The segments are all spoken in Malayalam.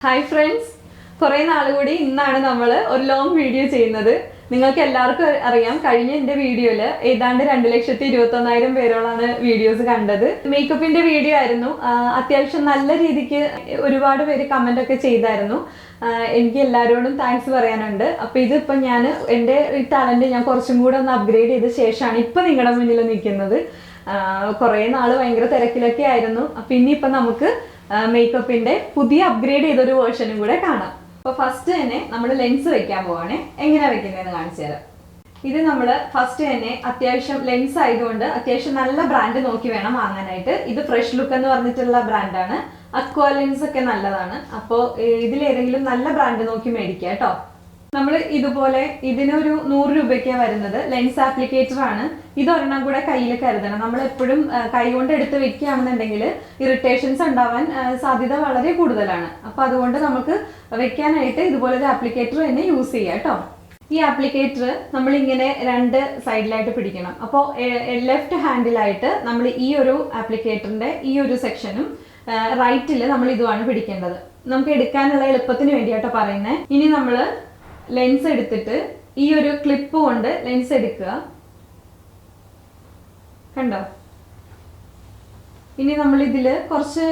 ഹായ് ഫ്രണ്ട്സ്, കുറേ നാളുകൂടി ഇന്നാണ് നമ്മൾ ഒരു ലോങ് വീഡിയോ ചെയ്യുന്നത്. നിങ്ങൾക്ക് എല്ലാവർക്കും അറിയാം, കഴിഞ്ഞ എൻ്റെ വീഡിയോയിൽ ഏതാണ്ട് 2,21,000 പേരോളാണ് വീഡിയോസ് കണ്ടത്. മേക്കപ്പിന്റെ വീഡിയോ ആയിരുന്നു. അത്യാവശ്യം നല്ല രീതിക്ക് ഒരുപാട് പേര് കമന്റ് ഒക്കെ ചെയ്തായിരുന്നു. എനിക്ക് എല്ലാവരോടും താങ്ക്സ് പറയാനുണ്ട്. അപ്പോൾ ഇതിപ്പോൾ ഞാൻ എൻ്റെ ഈ ടാലന്റ് ഞാൻ കുറച്ചും കൂടെ ഒന്ന് അപ്ഗ്രേഡ് ചെയ്ത ശേഷമാണ് ഇപ്പം നിങ്ങളുടെ മുന്നിൽ നിൽക്കുന്നത്. കുറേ നാൾ ഭയങ്കര തിരക്കിലൊക്കെ ആയിരുന്നു. അപ്പം ഇനിയിപ്പം നമുക്ക് മേക്കപ്പിന്റെ പുതിയ അപ്ഗ്രേഡ് ചെയ്തൊരു വേർഷനും കൂടെ കാണാം. അപ്പോൾ ഫസ്റ്റ് തന്നെ നമ്മൾ ലെൻസ് വെക്കാൻ പോവാണേ. എങ്ങനെയാ വെക്കുന്നതെന്ന് കാണിച്ചു തരാം. ഇത് നമ്മൾ ഫസ്റ്റ് തന്നെ അത്യാവശ്യം ലെൻസ് ആയതുകൊണ്ട് അത്യാവശ്യം നല്ല ബ്രാൻഡ് നോക്കി വേണം വാങ്ങാനായിട്ട്. ഇത് ഫ്രഷ് ലുക്ക് എന്ന് പറഞ്ഞിട്ടുള്ള ബ്രാൻഡാണ്. അക്വാ ലെൻസ് ഒക്കെ നല്ലതാണ്. അപ്പോൾ ഇതിലേതെങ്കിലും നല്ല ബ്രാൻഡ് നോക്കി മേടിക്കുക കേട്ടോ. നമ്മൾ ഇതുപോലെ ഇതിനൊരു 100 രൂപയ്ക്കാണ് വരുന്നത്. ലെൻസ് ആപ്ലിക്കേറ്റർ ആണ്. ഇതൊരെണ്ണം കൂടെ കയ്യിൽ കരുതണം. നമ്മൾ എപ്പോഴും കൈ കൊണ്ട് എടുത്ത് വെക്കുകയാണെന്നുണ്ടെങ്കിൽ ഇറിറ്റേഷൻസ് ഉണ്ടാവാൻ സാധ്യത വളരെ കൂടുതലാണ്. അപ്പോൾ അതുകൊണ്ട് നമുക്ക് വെക്കാനായിട്ട് ഇതുപോലൊരു ആപ്ലിക്കേറ്റർ തന്നെ യൂസ് ചെയ്യാം കേട്ടോ. ഈ ആപ്ലിക്കേറ്റർ നമ്മൾ ഇങ്ങനെ 2 സൈഡിലായിട്ട് പിടിക്കണം. അപ്പോൾ ലെഫ്റ്റ് ഹാൻഡിലായിട്ട് നമ്മൾ ഈ ഒരു ആപ്ലിക്കേറ്ററിന്റെ ഈ ഒരു സെക്ഷനും റൈറ്റിൽ നമ്മൾ ഇതുമാണ് പിടിക്കേണ്ടത്. നമുക്ക് എടുക്കാനുള്ള എളുപ്പത്തിന് വേണ്ടിയാട്ടോ പറയുന്നത്. ഇനി നമ്മൾ ലെൻസ് എടുത്തിട്ട് ഈ ഒരു ക്ലിപ്പ് കൊണ്ട് ലെൻസ് എടുക്കുക. കണ്ടോ? ഇനി നമ്മൾ ഇതിൽ കുറച്ച്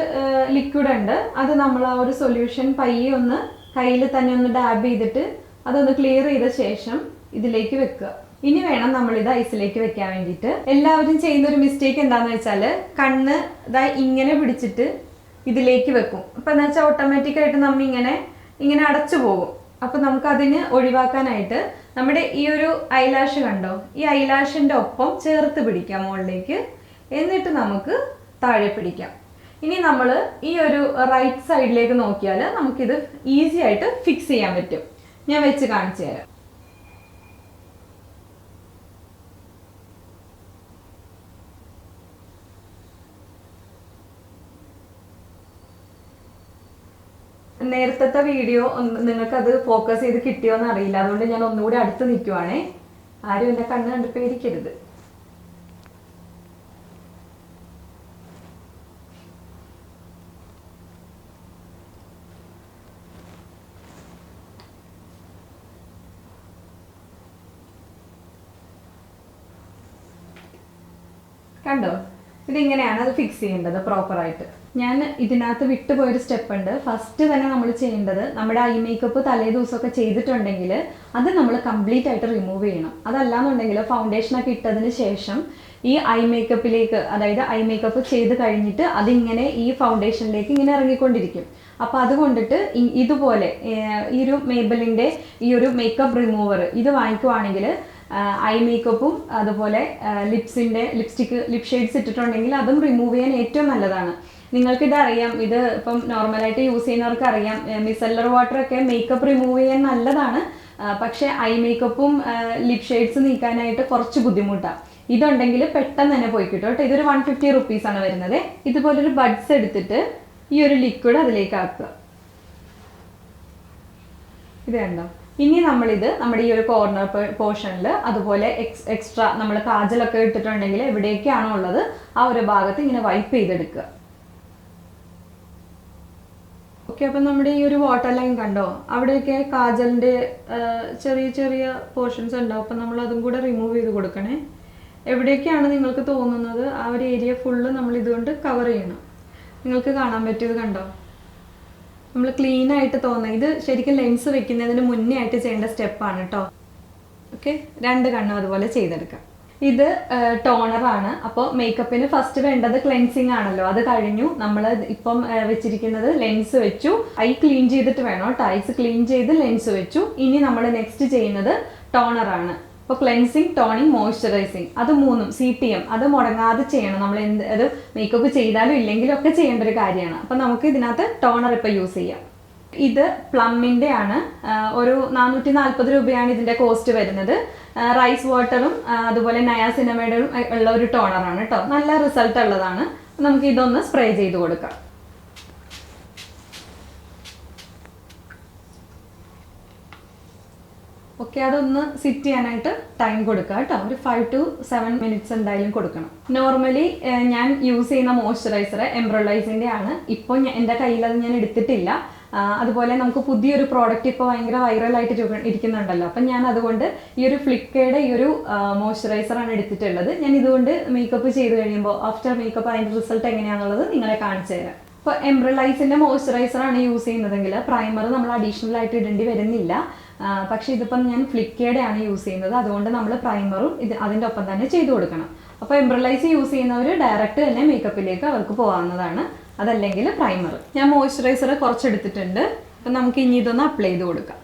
ലിക്വിഡ് ഉണ്ട്. അത് നമ്മൾ ആ ഒരു സൊല്യൂഷൻ പയ്യെ ഒന്ന് കയ്യിൽ തന്നെ ഒന്ന് ഡാബ് ചെയ്തിട്ട് അതൊന്ന് ക്ലിയർ ചെയ്ത ശേഷം ഇതിലേക്ക് വെക്കുക. ഇനി വേണം നമ്മളിത് ഐസിലേക്ക് വെക്കാൻ വേണ്ടിയിട്ട്. എല്ലാവരും ചെയ്യുന്ന ഒരു മിസ്റ്റേക്ക് എന്താണെന്ന് വെച്ചാൽ കണ്ണ് ഇതാ ഇങ്ങനെ പിടിച്ചിട്ട് ഇതിലേക്ക് വെക്കും. അപ്പം എന്ന് വെച്ചാൽ ഓട്ടോമാറ്റിക്കായിട്ട് നമ്മൾ ഇങ്ങനെ അടച്ചു പോകും. അപ്പം നമുക്കതിന് ഒഴിവാക്കാനായിട്ട് നമ്മുടെ ഈ ഒരു ഐലാഷ് കണ്ടോ, ഈ ഐലാഷിൻ്റെ ഒപ്പം ചേർത്ത് പിടിക്കാം മുകളിലേക്ക്. എന്നിട്ട് നമുക്ക് താഴെ പിടിക്കാം. ഇനി നമ്മൾ ഈ ഒരു റൈറ്റ് സൈഡിലേക്ക് നോക്കിയാൽ നമുക്കിത് ഈസി ആയിട്ട് ഫിക്സ് ചെയ്യാൻ പറ്റും. ഞാൻ വെച്ച് കാണിച്ചു തരാം. നേരത്തെ വീഡിയോ നിങ്ങൾക്കത് ഫോക്കസ് ചെയ്ത് കിട്ടിയോന്ന് അറിയില്ല. അതുകൊണ്ട് ഞാൻ ഒന്നുകൂടി അടുത്ത് നിൽക്കുവാണേ. ആരും എൻ്റെ കണ്ണ് കണ്ട് പേടിക്കരുത്. കണ്ടോ? ഇതിങ്ങനെയാണ് അത് ഫിക്സ് ചെയ്യേണ്ടത് പ്രോപ്പറായിട്ട്. ഞാൻ ഇതിനകത്ത് വിട്ടുപോയൊരു സ്റ്റെപ്പ് ഉണ്ട്. ഫസ്റ്റ് തന്നെ നമ്മൾ ചെയ്യേണ്ടത്, നമ്മുടെ ഐ മേക്കപ്പ് തലേ ദിവസമൊക്കെ ചെയ്തിട്ടുണ്ടെങ്കിൽ അത് നമ്മൾ കംപ്ലീറ്റ് ആയിട്ട് റിമൂവ് ചെയ്യണം. അതല്ലാന്നുണ്ടെങ്കിൽ ഫൗണ്ടേഷനൊക്കെ ഇട്ടതിന് ശേഷം ഈ ഐ മേക്കപ്പിലേക്ക്, അതായത് ഐ മേക്കപ്പ് ചെയ്ത് കഴിഞ്ഞിട്ട് അതിങ്ങനെ ഈ ഫൗണ്ടേഷനിലേക്ക് ഇങ്ങനെ ഇറങ്ങിക്കൊണ്ടിരിക്കും. അപ്പോൾ അതുകൊണ്ടിട്ട് ഇതുപോലെ ഈ ഒരു മേബലിൻ്റെ ഈ ഒരു മേക്കപ്പ് റിമൂവർ ഇത് വാങ്ങിക്കുവാണെങ്കിൽ ഐ മേക്കപ്പും അതുപോലെ ലിപ് ഷെയ്ഡ്സ് ഇട്ടിട്ടുണ്ടെങ്കിൽ അതും റിമൂവ് ചെയ്യാൻ ഏറ്റവും നല്ലതാണ്. നിങ്ങൾക്കിത് അറിയാം, ഇത് ഇപ്പം നോർമലായിട്ട് യൂസ് ചെയ്യുന്നവർക്ക് അറിയാം. മിസല്ലർ വാട്ടറൊക്കെ മേക്കപ്പ് റിമൂവ് ചെയ്യാൻ നല്ലതാണ്. പക്ഷേ ഐ മേക്കപ്പും ലിപ് ഷെയ്ഡ്സ് നീക്കാനായിട്ട് കുറച്ച് ബുദ്ധിമുട്ടാണ്. ഇതുണ്ടെങ്കിൽ പെട്ടെന്ന് തന്നെ പോയി കിട്ടും കേട്ടോ. ഇതൊരു 150 റുപ്പീസാണ് വരുന്നത്. ഇതുപോലൊരു ബഡ്സ് എടുത്തിട്ട് ഈ ഒരു ലിക്വിഡ് അതിലേക്ക് ആക്കുക. ഇത് കണ്ടോ? ഇനി നമ്മളിത് നമ്മുടെ ഈ ഒരു കോർണർ പോർഷനിൽ അതുപോലെ എക്സ്ട്രാ നമ്മൾ കാജലൊക്കെ ഇട്ടിട്ടുണ്ടെങ്കിൽ എവിടേക്കാണോ ഉള്ളത് ആ ഒരു ഭാഗത്ത് ഇങ്ങനെ വൈപ്പ് ചെയ്തെടുക്കുക. ഓക്കെ, അപ്പം നമ്മുടെ ഈ ഒരു വാട്ടർ ലൈൻ കണ്ടോ, അവിടെയൊക്കെ കാജലിൻ്റെ ചെറിയ ചെറിയ പോർഷൻസ് ഉണ്ടാവും. അപ്പം നമ്മൾ അതും കൂടെ റിമൂവ് ചെയ്ത് കൊടുക്കണേ. എവിടേക്കാണ് നിങ്ങൾക്ക് തോന്നുന്നത് ആ ഒരു ഏരിയ ഫുള്ള് നമ്മൾ ഇതുകൊണ്ട് കവർ ചെയ്യണം. നിങ്ങൾക്ക് കാണാൻ പറ്റിയത് കണ്ടോ? നമ്മൾ ക്ലീൻ ആയിട്ട് തോന്നുന്നത് ഇത് ശരിക്കും ലെൻസ് വെക്കുന്നതിന് മുന്നേ ആയിട്ട് ചെയ്യേണ്ട സ്റ്റെപ്പാണ് കേട്ടോ. ഓക്കെ, 2 കണ്ണും അതുപോലെ ചെയ്തെടുക്കാം. ഇത് ടോണറാണ്. അപ്പോൾ മേക്കപ്പിന് ഫസ്റ്റ് വേണ്ടത് ക്ലെൻസിങ് ആണല്ലോ. അത് കഴിഞ്ഞു. നമ്മൾ ഇപ്പം വെച്ചിരിക്കുന്നത് ലെൻസ് വെച്ചു. ഐ ക്ലീൻ ചെയ്തിട്ട് വേണം കേട്ടോ. ഐസ് ക്ലീൻ ചെയ്ത് ലെൻസ് വെച്ചു. ഇനി നമ്മൾ നെക്സ്റ്റ് ചെയ്യുന്നത് ടോണറാണ്. അപ്പോൾ ക്ലെൻസിങ്, ടോണിങ്, മോയ്സ്ചറൈസിങ്, അത് 3ഉം CTM അത് മുടങ്ങാതെ ചെയ്യണം. നമ്മൾ അത് മേക്കപ്പ് ചെയ്താലും ഇല്ലെങ്കിലും ഒക്കെ ചെയ്യേണ്ട ഒരു കാര്യമാണ്. അപ്പം നമുക്ക് ഇതിനകത്ത് ടോണർ ഇപ്പോൾ യൂസ് ചെയ്യാം. ഇത് പ്ലമ്മിൻ്റെ ആണ്. ഒരു 440 രൂപയാണ് ഇതിൻ്റെ കോസ്റ്റ് വരുന്നത്. റൈസ് വാട്ടറും അതുപോലെ നയാസിനമൈഡും ഉള്ള ഒരു ടോണറാണ് കേട്ടോ. നല്ല റിസൾട്ട് ഉള്ളതാണ്. നമുക്ക് ഇതൊന്ന് സ്പ്രേ ചെയ്ത് കൊടുക്കാം. ഓക്കെ, അതൊന്ന് സിറ്റ് ചെയ്യാനായിട്ട് ടൈം കൊടുക്കുക കേട്ടോ. ഒരു 5 to 7 minutes എന്തായാലും കൊടുക്കണം. നോർമലി ഞാൻ യൂസ് ചെയ്യുന്ന മോയ്സ്ചറൈസർ എംബ്രോളൈസിൻ്റെ ആണ്. ഇപ്പോൾ എൻ്റെ കയ്യിൽ അത് ഞാൻ എടുത്തിട്ടില്ല. അതുപോലെ നമുക്ക് പുതിയൊരു പ്രോഡക്റ്റ് ഇപ്പോൾ ഭയങ്കര വൈറലായിട്ട് ഇരിക്കുന്നുണ്ടല്ലോ. അപ്പം ഞാൻ അതുകൊണ്ട് ഈ ഒരു ഫ്ലിക്കയുടെ ഈ ഒരു മോയ്സ്ചറൈസറാണ് എടുത്തിട്ടുള്ളത്. ഞാൻ ഇതുകൊണ്ട് മേക്കപ്പ് ചെയ്ത് കഴിയുമ്പോൾ ആഫ്റ്റർ മേക്കപ്പ് അതിൻ്റെ റിസൾട്ട് എങ്ങനെയാണെന്നുള്ളത് നിങ്ങളെ കാണിച്ചു തരാം. ഇപ്പോൾ എംബ്രലൈസിൻ്റെ മോയ്സ്ചറൈസറാണ് യൂസ് ചെയ്യുന്നതെങ്കിൽ പ്രൈമർ നമ്മൾ അഡീഷണൽ ആയിട്ട് ഇടേണ്ടി വരുന്നില്ല. പക്ഷേ ഇതിപ്പം ഞാൻ ഫ്ലിക്കയുടെ ആണ് യൂസ് ചെയ്യുന്നത്, അതുകൊണ്ട് നമ്മൾ പ്രൈമറും അതിൻ്റെ ഒപ്പം തന്നെ ചെയ്തു കൊടുക്കണം. അപ്പോൾ എംബ്രലൈസ് യൂസ് ചെയ്യുന്നവർ ഡയറക്റ്റ് തന്നെ മേക്കപ്പിലേക്ക് അവർക്ക് പോകാവുന്നതാണ്, അതല്ലെങ്കിൽ പ്രൈമർ. ഞാൻ മോയ്സ്ചറൈസർ കുറച്ചെടുത്തിട്ടുണ്ട്. അപ്പം നമുക്ക് ഇനി ഇതൊന്ന് അപ്ലൈ ചെയ്ത് കൊടുക്കാം.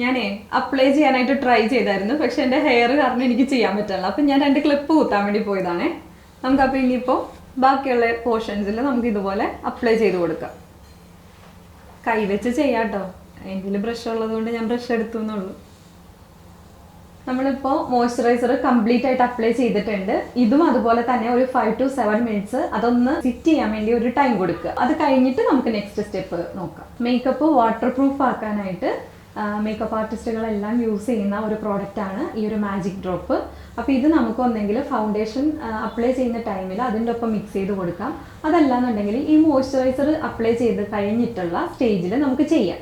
ഞാനേ അപ്ലൈ ചെയ്യാനായിട്ട് ട്രൈ ചെയ്തായിരുന്നു, പക്ഷെ എൻ്റെ ഹെയർ കാരണം എനിക്ക് ചെയ്യാൻ പറ്റില്ല. അപ്പം ഞാൻ 2 ക്ലിപ്പ് കുത്താൻ വേണ്ടി പോയതാണേ. നമുക്കപ്പോൾ ഇനിയിപ്പോൾ ബാക്കിയുള്ള പോർഷൻസിൽ നമുക്ക് ഇതുപോലെ അപ്ലൈ ചെയ്ത് കൊടുക്കാം. കൈവച്ച് ചെയ്യാം കേട്ടോ, എൻ്റെ ബ്രഷ് ഉള്ളത് കൊണ്ട് ഞാൻ ബ്രഷ് എടുത്തു എന്നുള്ളൂ. നമ്മളിപ്പോൾ മോയ്സ്ചറൈസർ കംപ്ലീറ്റ് ആയിട്ട് അപ്ലൈ ചെയ്തിട്ടുണ്ട്. ഇതും അതുപോലെ തന്നെ ഒരു 5 to 7 മിനിറ്റ്സ് അതൊന്ന് സിറ്റ് ചെയ്യാൻ വേണ്ടി ഒരു ടൈം കൊടുക്കുക. അത് കഴിഞ്ഞിട്ട് നമുക്ക് നെക്സ്റ്റ് സ്റ്റെപ്പ് നോക്കാം. മേക്കപ്പ് വാട്ടർ പ്രൂഫ് ആക്കാനായിട്ട് മേക്കപ്പ് ആർട്ടിസ്റ്റുകളെല്ലാം യൂസ് ചെയ്യുന്ന ഒരു പ്രോഡക്റ്റാണ് ഈ ഒരു മാജിക് ഡ്രോപ്പ്. അപ്പോൾ ഇത് നമുക്ക് ഒന്നെങ്കിൽ ഫൗണ്ടേഷൻ അപ്ലൈ ചെയ്യുന്ന ടൈമിൽ അതിൻ്റെ ഒപ്പം മിക്സ് ചെയ്ത് കൊടുക്കാം, അതല്ലാന്നുണ്ടെങ്കിൽ ഈ മോയ്സ്ചറൈസർ അപ്ലൈ ചെയ്ത് കഴിഞ്ഞിട്ടുള്ള സ്റ്റേജിൽ നമുക്ക് ചെയ്യാം.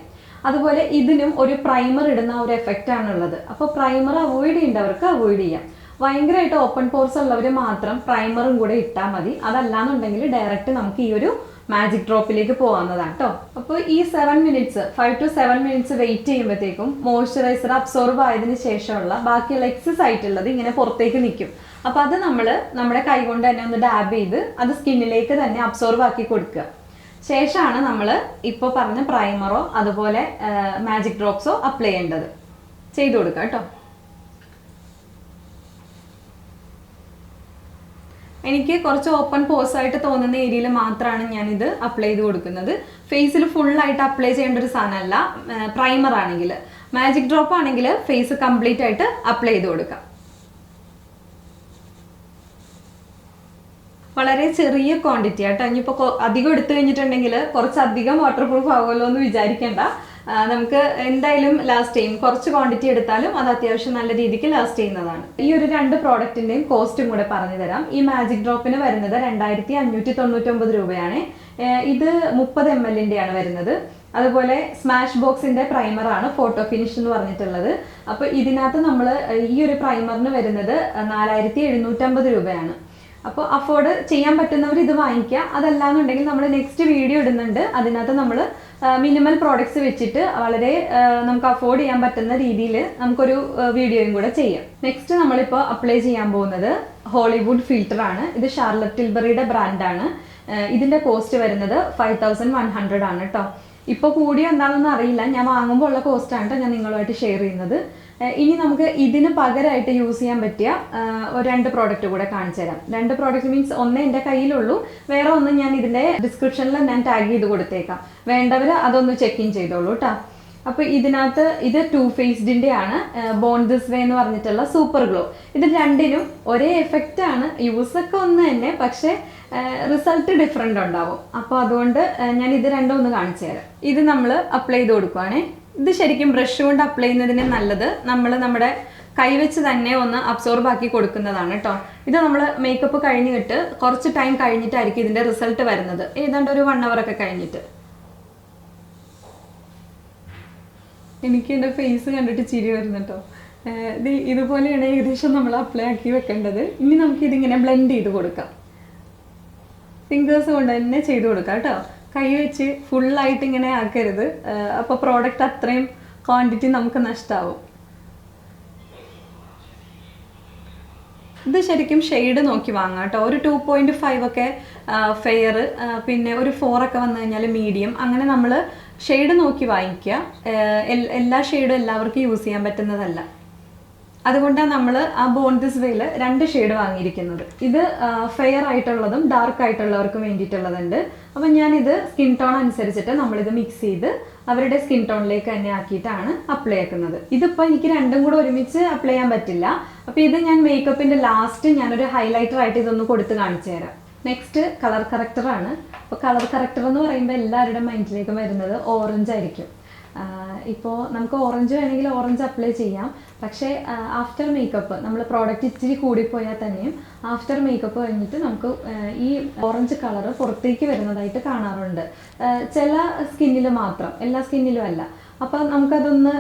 അതുപോലെ ഇതിനും ഒരു പ്രൈമർ ഇടുന്ന ഒരു എഫക്റ്റ് ആണുള്ളത്. അപ്പോൾ പ്രൈമർ അവോയ്ഡ് ചെയ്യേണ്ടവർക്ക് അവോയ്ഡ് ചെയ്യാം. ഭയങ്കരമായിട്ട് ഓപ്പൺ പോർസ് ഉള്ളവർ മാത്രം പ്രൈമറും കൂടെ ഇട്ടാൽ മതി, അതല്ലാന്നുണ്ടെങ്കിൽ ഡയറക്റ്റ് നമുക്ക് ഈ ഒരു മാജിക് ഡ്രോപ്പിലേക്ക് പോകാവുന്നതാണ് കേട്ടോ. അപ്പോൾ ഈ 5 to 7 മിനിറ്റ്സ് വെയിറ്റ് ചെയ്യുമ്പോഴത്തേക്കും മോയ്സ്ചറൈസർ അബ്സോർബ് ആയതിനു ശേഷമുള്ള ബാക്കിയുള്ള എക്സസ് ആയിട്ടുള്ളത് ഇങ്ങനെ പുറത്തേക്ക് നിൽക്കും. അപ്പോൾ അത് നമ്മൾ നമ്മുടെ കൈ കൊണ്ട് തന്നെ ഒന്ന് ഡാബ് ചെയ്ത് അത് സ്കിന്നിലേക്ക് തന്നെ അബ്സോർബ് ആക്കി കൊടുക്കുക. ശേഷമാണ് നമ്മൾ ഇപ്പോൾ പറഞ്ഞ പ്രൈമറോ അതുപോലെ മാജിക് ഡ്രോപ്സോ അപ്ലൈ ചെയ്യേണ്ടത്. ചെയ്തു കൊടുക്കുക കേട്ടോ. എനിക്ക് കുറച്ച് ഓപ്പൺ പോസ് ആയിട്ട് തോന്നുന്ന ഏരിയയിൽ മാത്രമാണ് ഞാനിത് അപ്ലൈ ചെയ്ത് കൊടുക്കുന്നത്. ഫേസിൽ ഫുള്ളായിട്ട് അപ്ലൈ ചെയ്യേണ്ട ഒരു സാധനമല്ല. പ്രൈമർ ആണെങ്കിൽ, മാജിക് ഡ്രോപ്പ് ആണെങ്കിൽ ഫേസ് കംപ്ലീറ്റ് ആയിട്ട് അപ്ലൈ ചെയ്ത് കൊടുക്കാം. വളരെ ചെറിയ ക്വാണ്ടിറ്റി ആട്ടോ. ഇനിയിപ്പോൾ അധികം എടുത്തു കഴിഞ്ഞിട്ടുണ്ടെങ്കിൽ കുറച്ചധികം വാട്ടർ പ്രൂഫ് ആകുമല്ലോ എന്ന് വിചാരിക്കേണ്ട. നമുക്ക് എന്തായാലും ലാസ്റ്റ് ചെയ്യും. കുറച്ച് ക്വാണ്ടിറ്റി എടുത്താലും അത് അത്യാവശ്യം നല്ല രീതിക്ക് ലാസ്റ്റ് ചെയ്യുന്നതാണ്. ഈ ഒരു 2 പ്രോഡക്റ്റിൻ്റെയും കോസ്റ്റും കൂടെ പറഞ്ഞു തരാം. ഈ മാജിക് ഡ്രോപ്പിന് വരുന്നത് 2599 രൂപയാണ്. ഇത് 30 ml ആണ് വരുന്നത്. അതുപോലെ സ്മാഷ് ബോക്സിന്റെ പ്രൈമറാണ് ഫോട്ടോ ഫിനിഷ് എന്ന് പറഞ്ഞിട്ടുള്ളത്. അപ്പോൾ ഇതിനകത്ത് നമ്മൾ ഈ ഒരു പ്രൈമറിന് വരുന്നത് 4750 രൂപയാണ്. അപ്പോൾ അഫോർഡ് ചെയ്യാൻ പറ്റുന്നവർ ഇത് വാങ്ങിക്കുക. അതല്ലാന്നുണ്ടെങ്കിൽ നമ്മൾ നെക്സ്റ്റ് വീഡിയോ ഇടുന്നുണ്ട്, അതിനകത്ത് നമ്മൾ മിനിമൽ പ്രോഡക്ട്സ് വെച്ചിട്ട് വളരെ നമുക്ക് അഫോർഡ് ചെയ്യാൻ പറ്റുന്ന രീതിയിൽ നമുക്കൊരു വീഡിയോയും കൂടെ ചെയ്യാം. നെക്സ്റ്റ് നമ്മളിപ്പോൾ അപ്ലൈ ചെയ്യാൻ പോകുന്നത് ഹോളിവുഡ് ഫിൽറ്റർ ആണ്. ഇത് ഷാർലറ്റ് ടിൽബറിയുടെ ബ്രാൻഡാണ്. ഇതിൻ്റെ കോസ്റ്റ് വരുന്നത് 5100 ആണ് കേട്ടോ. ഇപ്പോൾ കൂടിയോ എന്താണെന്നൊന്നും അറിയില്ല, ഞാൻ വാങ്ങുമ്പോൾ ഉള്ള കോസ്റ്റാണ് കേട്ടോ ഞാൻ നിങ്ങളുമായിട്ട് ഷെയർ ചെയ്യുന്നത്. ഇനി നമുക്ക് ഇതിന് പകരമായിട്ട് യൂസ് ചെയ്യാൻ പറ്റിയ 2 പ്രോഡക്റ്റ് കൂടെ കാണിച്ചു തരാം. 2 പ്രോഡക്റ്റ് മീൻസ് ഒന്ന് എൻ്റെ കയ്യിലുള്ളൂ, വേറെ ഒന്ന് ഞാൻ ഇതിൻ്റെ ഡിസ്ക്രിപ്ഷനിൽ ഞാൻ ടാഗ് ചെയ്ത് കൊടുത്തേക്കാം. വേണ്ടവർ അതൊന്ന് ചെക്ക് ഇൻ ചെയ്തോളൂ കേട്ടോ. അപ്പോൾ ഇതിനകത്ത് ഇത് ടു ഫേസ്ഡിൻ്റെ ആണ്, ബോൺ ദിസ് വേ എന്ന് പറഞ്ഞിട്ടുള്ള സൂപ്പർ ഗ്ലോ. ഇത് രണ്ടിനും ഒരേ എഫക്റ്റ് ആണ്, യൂസൊക്കെ ഒന്ന് തന്നെ, പക്ഷേ റിസൾട്ട് ഡിഫറെൻ്റ് ഉണ്ടാവും. അപ്പോൾ അതുകൊണ്ട് ഞാൻ ഇത് രണ്ടും ഒന്ന് കാണിച്ചു തരാം. ഇത് നമ്മൾ അപ്ലൈ ചെയ്ത് കൊടുക്കുവാണേ. ഇത് ശരിക്കും ബ്രഷ് കൊണ്ട് അപ്ലൈ ചെയ്യുന്നതിന് നല്ലത് നമ്മൾ നമ്മുടെ കൈവച്ച് തന്നെ ഒന്ന് അബ്സോർബ് ആക്കി കൊടുക്കുന്നതാണ് കേട്ടോ. ഇത് നമ്മൾ മേക്കപ്പ് കഴിഞ്ഞിട്ട് കുറച്ച് ടൈം കഴിഞ്ഞിട്ടായിരിക്കും ഇതിൻ്റെ റിസൾട്ട് വരുന്നത്, ഏതാണ്ട് ഒരു 1 hour ഒക്കെ കഴിഞ്ഞിട്ട്. എനിക്ക് എൻ്റെ ഫേസ് കണ്ടിട്ട് ചിരി വരുന്നു കേട്ടോ. ഇതുപോലെയാണ് ഏകദേശം നമ്മൾ അപ്ലൈ ആക്കി വെക്കേണ്ടത്. ഇനി നമുക്കിതിങ്ങനെ ബ്ലെൻഡ് ചെയ്ത് കൊടുക്കാം. ഫിംഗേഴ്സ് കൊണ്ട് തന്നെ ചെയ്ത് കൊടുക്കാം കേട്ടോ. കൈ വെച്ച് ഫുള്ളായിട്ട് ഇങ്ങനെ ആക്കരുത്, അപ്പോൾ പ്രോഡക്റ്റ് അത്രയും ക്വാണ്ടിറ്റി നമുക്ക് നഷ്ടമാവും. ഇത് ശരിക്കും ഷെയ്ഡ് നോക്കി വാങ്ങാം കേട്ടോ. ഒരു 2.5 ഒക്കെ ഫെയർ, പിന്നെ ഒരു 4 ഒക്കെ വന്നു കഴിഞ്ഞാൽ മീഡിയം, അങ്ങനെ നമ്മൾ ഷെയ്ഡ് നോക്കി വാങ്ങിക്കുക. എല്ലാ ഷെയ്ഡും എല്ലാവർക്കും യൂസ് ചെയ്യാൻ പറ്റുന്നതല്ല. അതുകൊണ്ടാണ് നമ്മൾ ആ ബോൺ ദിസ് വേയിൽ 2 ഷെയ്ഡ് വാങ്ങിയിരിക്കുന്നത്. ഇത് ഫെയർ ആയിട്ടുള്ളതും ഡാർക്ക് ആയിട്ടുള്ളവർക്കും വേണ്ടിയിട്ടുള്ളതുണ്ട്. അപ്പം ഞാനിത് സ്കിൻ ടോൺ അനുസരിച്ചിട്ട് നമ്മളിത് മിക്സ് ചെയ്ത് അവരുടെ സ്കിൻ ടോണിലേക്ക് തന്നെ ആക്കിയിട്ടാണ് അപ്ലൈ ആക്കുന്നത്. ഇതിപ്പോൾ എനിക്ക് രണ്ടും കൂടെ ഒരുമിച്ച് അപ്ലൈ ചെയ്യാൻ പറ്റില്ല. അപ്പോൾ ഇത് ഞാൻ മേക്കപ്പിൻ്റെ ലാസ്റ്റ് ഞാനൊരു ഹൈലൈറ്റർ ആയിട്ട് ഇതൊന്ന് കൊടുത്ത് കാണിച്ചു തരാം. നെക്സ്റ്റ് കളർ കറക്റ്ററാണ്. അപ്പോൾ കളർ കറക്റ്റർ എന്ന് പറയുമ്പോൾ എല്ലാവരുടെ മൈൻഡിലേക്കും വരുന്നത് ഓറഞ്ച് ആയിരിക്കും. ഇപ്പോൾ നമുക്ക് ഓറഞ്ച് വേണമെങ്കിൽ ഓറഞ്ച് അപ്ലൈ ചെയ്യാം. പക്ഷേ ആഫ്റ്റർ മേക്കപ്പ് നമ്മൾ പ്രോഡക്റ്റ് ഇച്ചിരി കൂടിപ്പോയാൽ തന്നെയും ആഫ്റ്റർ മേക്കപ്പ് കഴിഞ്ഞിട്ട് നമുക്ക് ഈ ഓറഞ്ച് കളർ പുറത്തേക്ക് വരുന്നതായിട്ട് കാണാറുണ്ട്. ചില സ്കിന്നിൽ മാത്രം, എല്ലാ സ്കിന്നിലും അല്ല. അപ്പം നമുക്കതൊന്ന്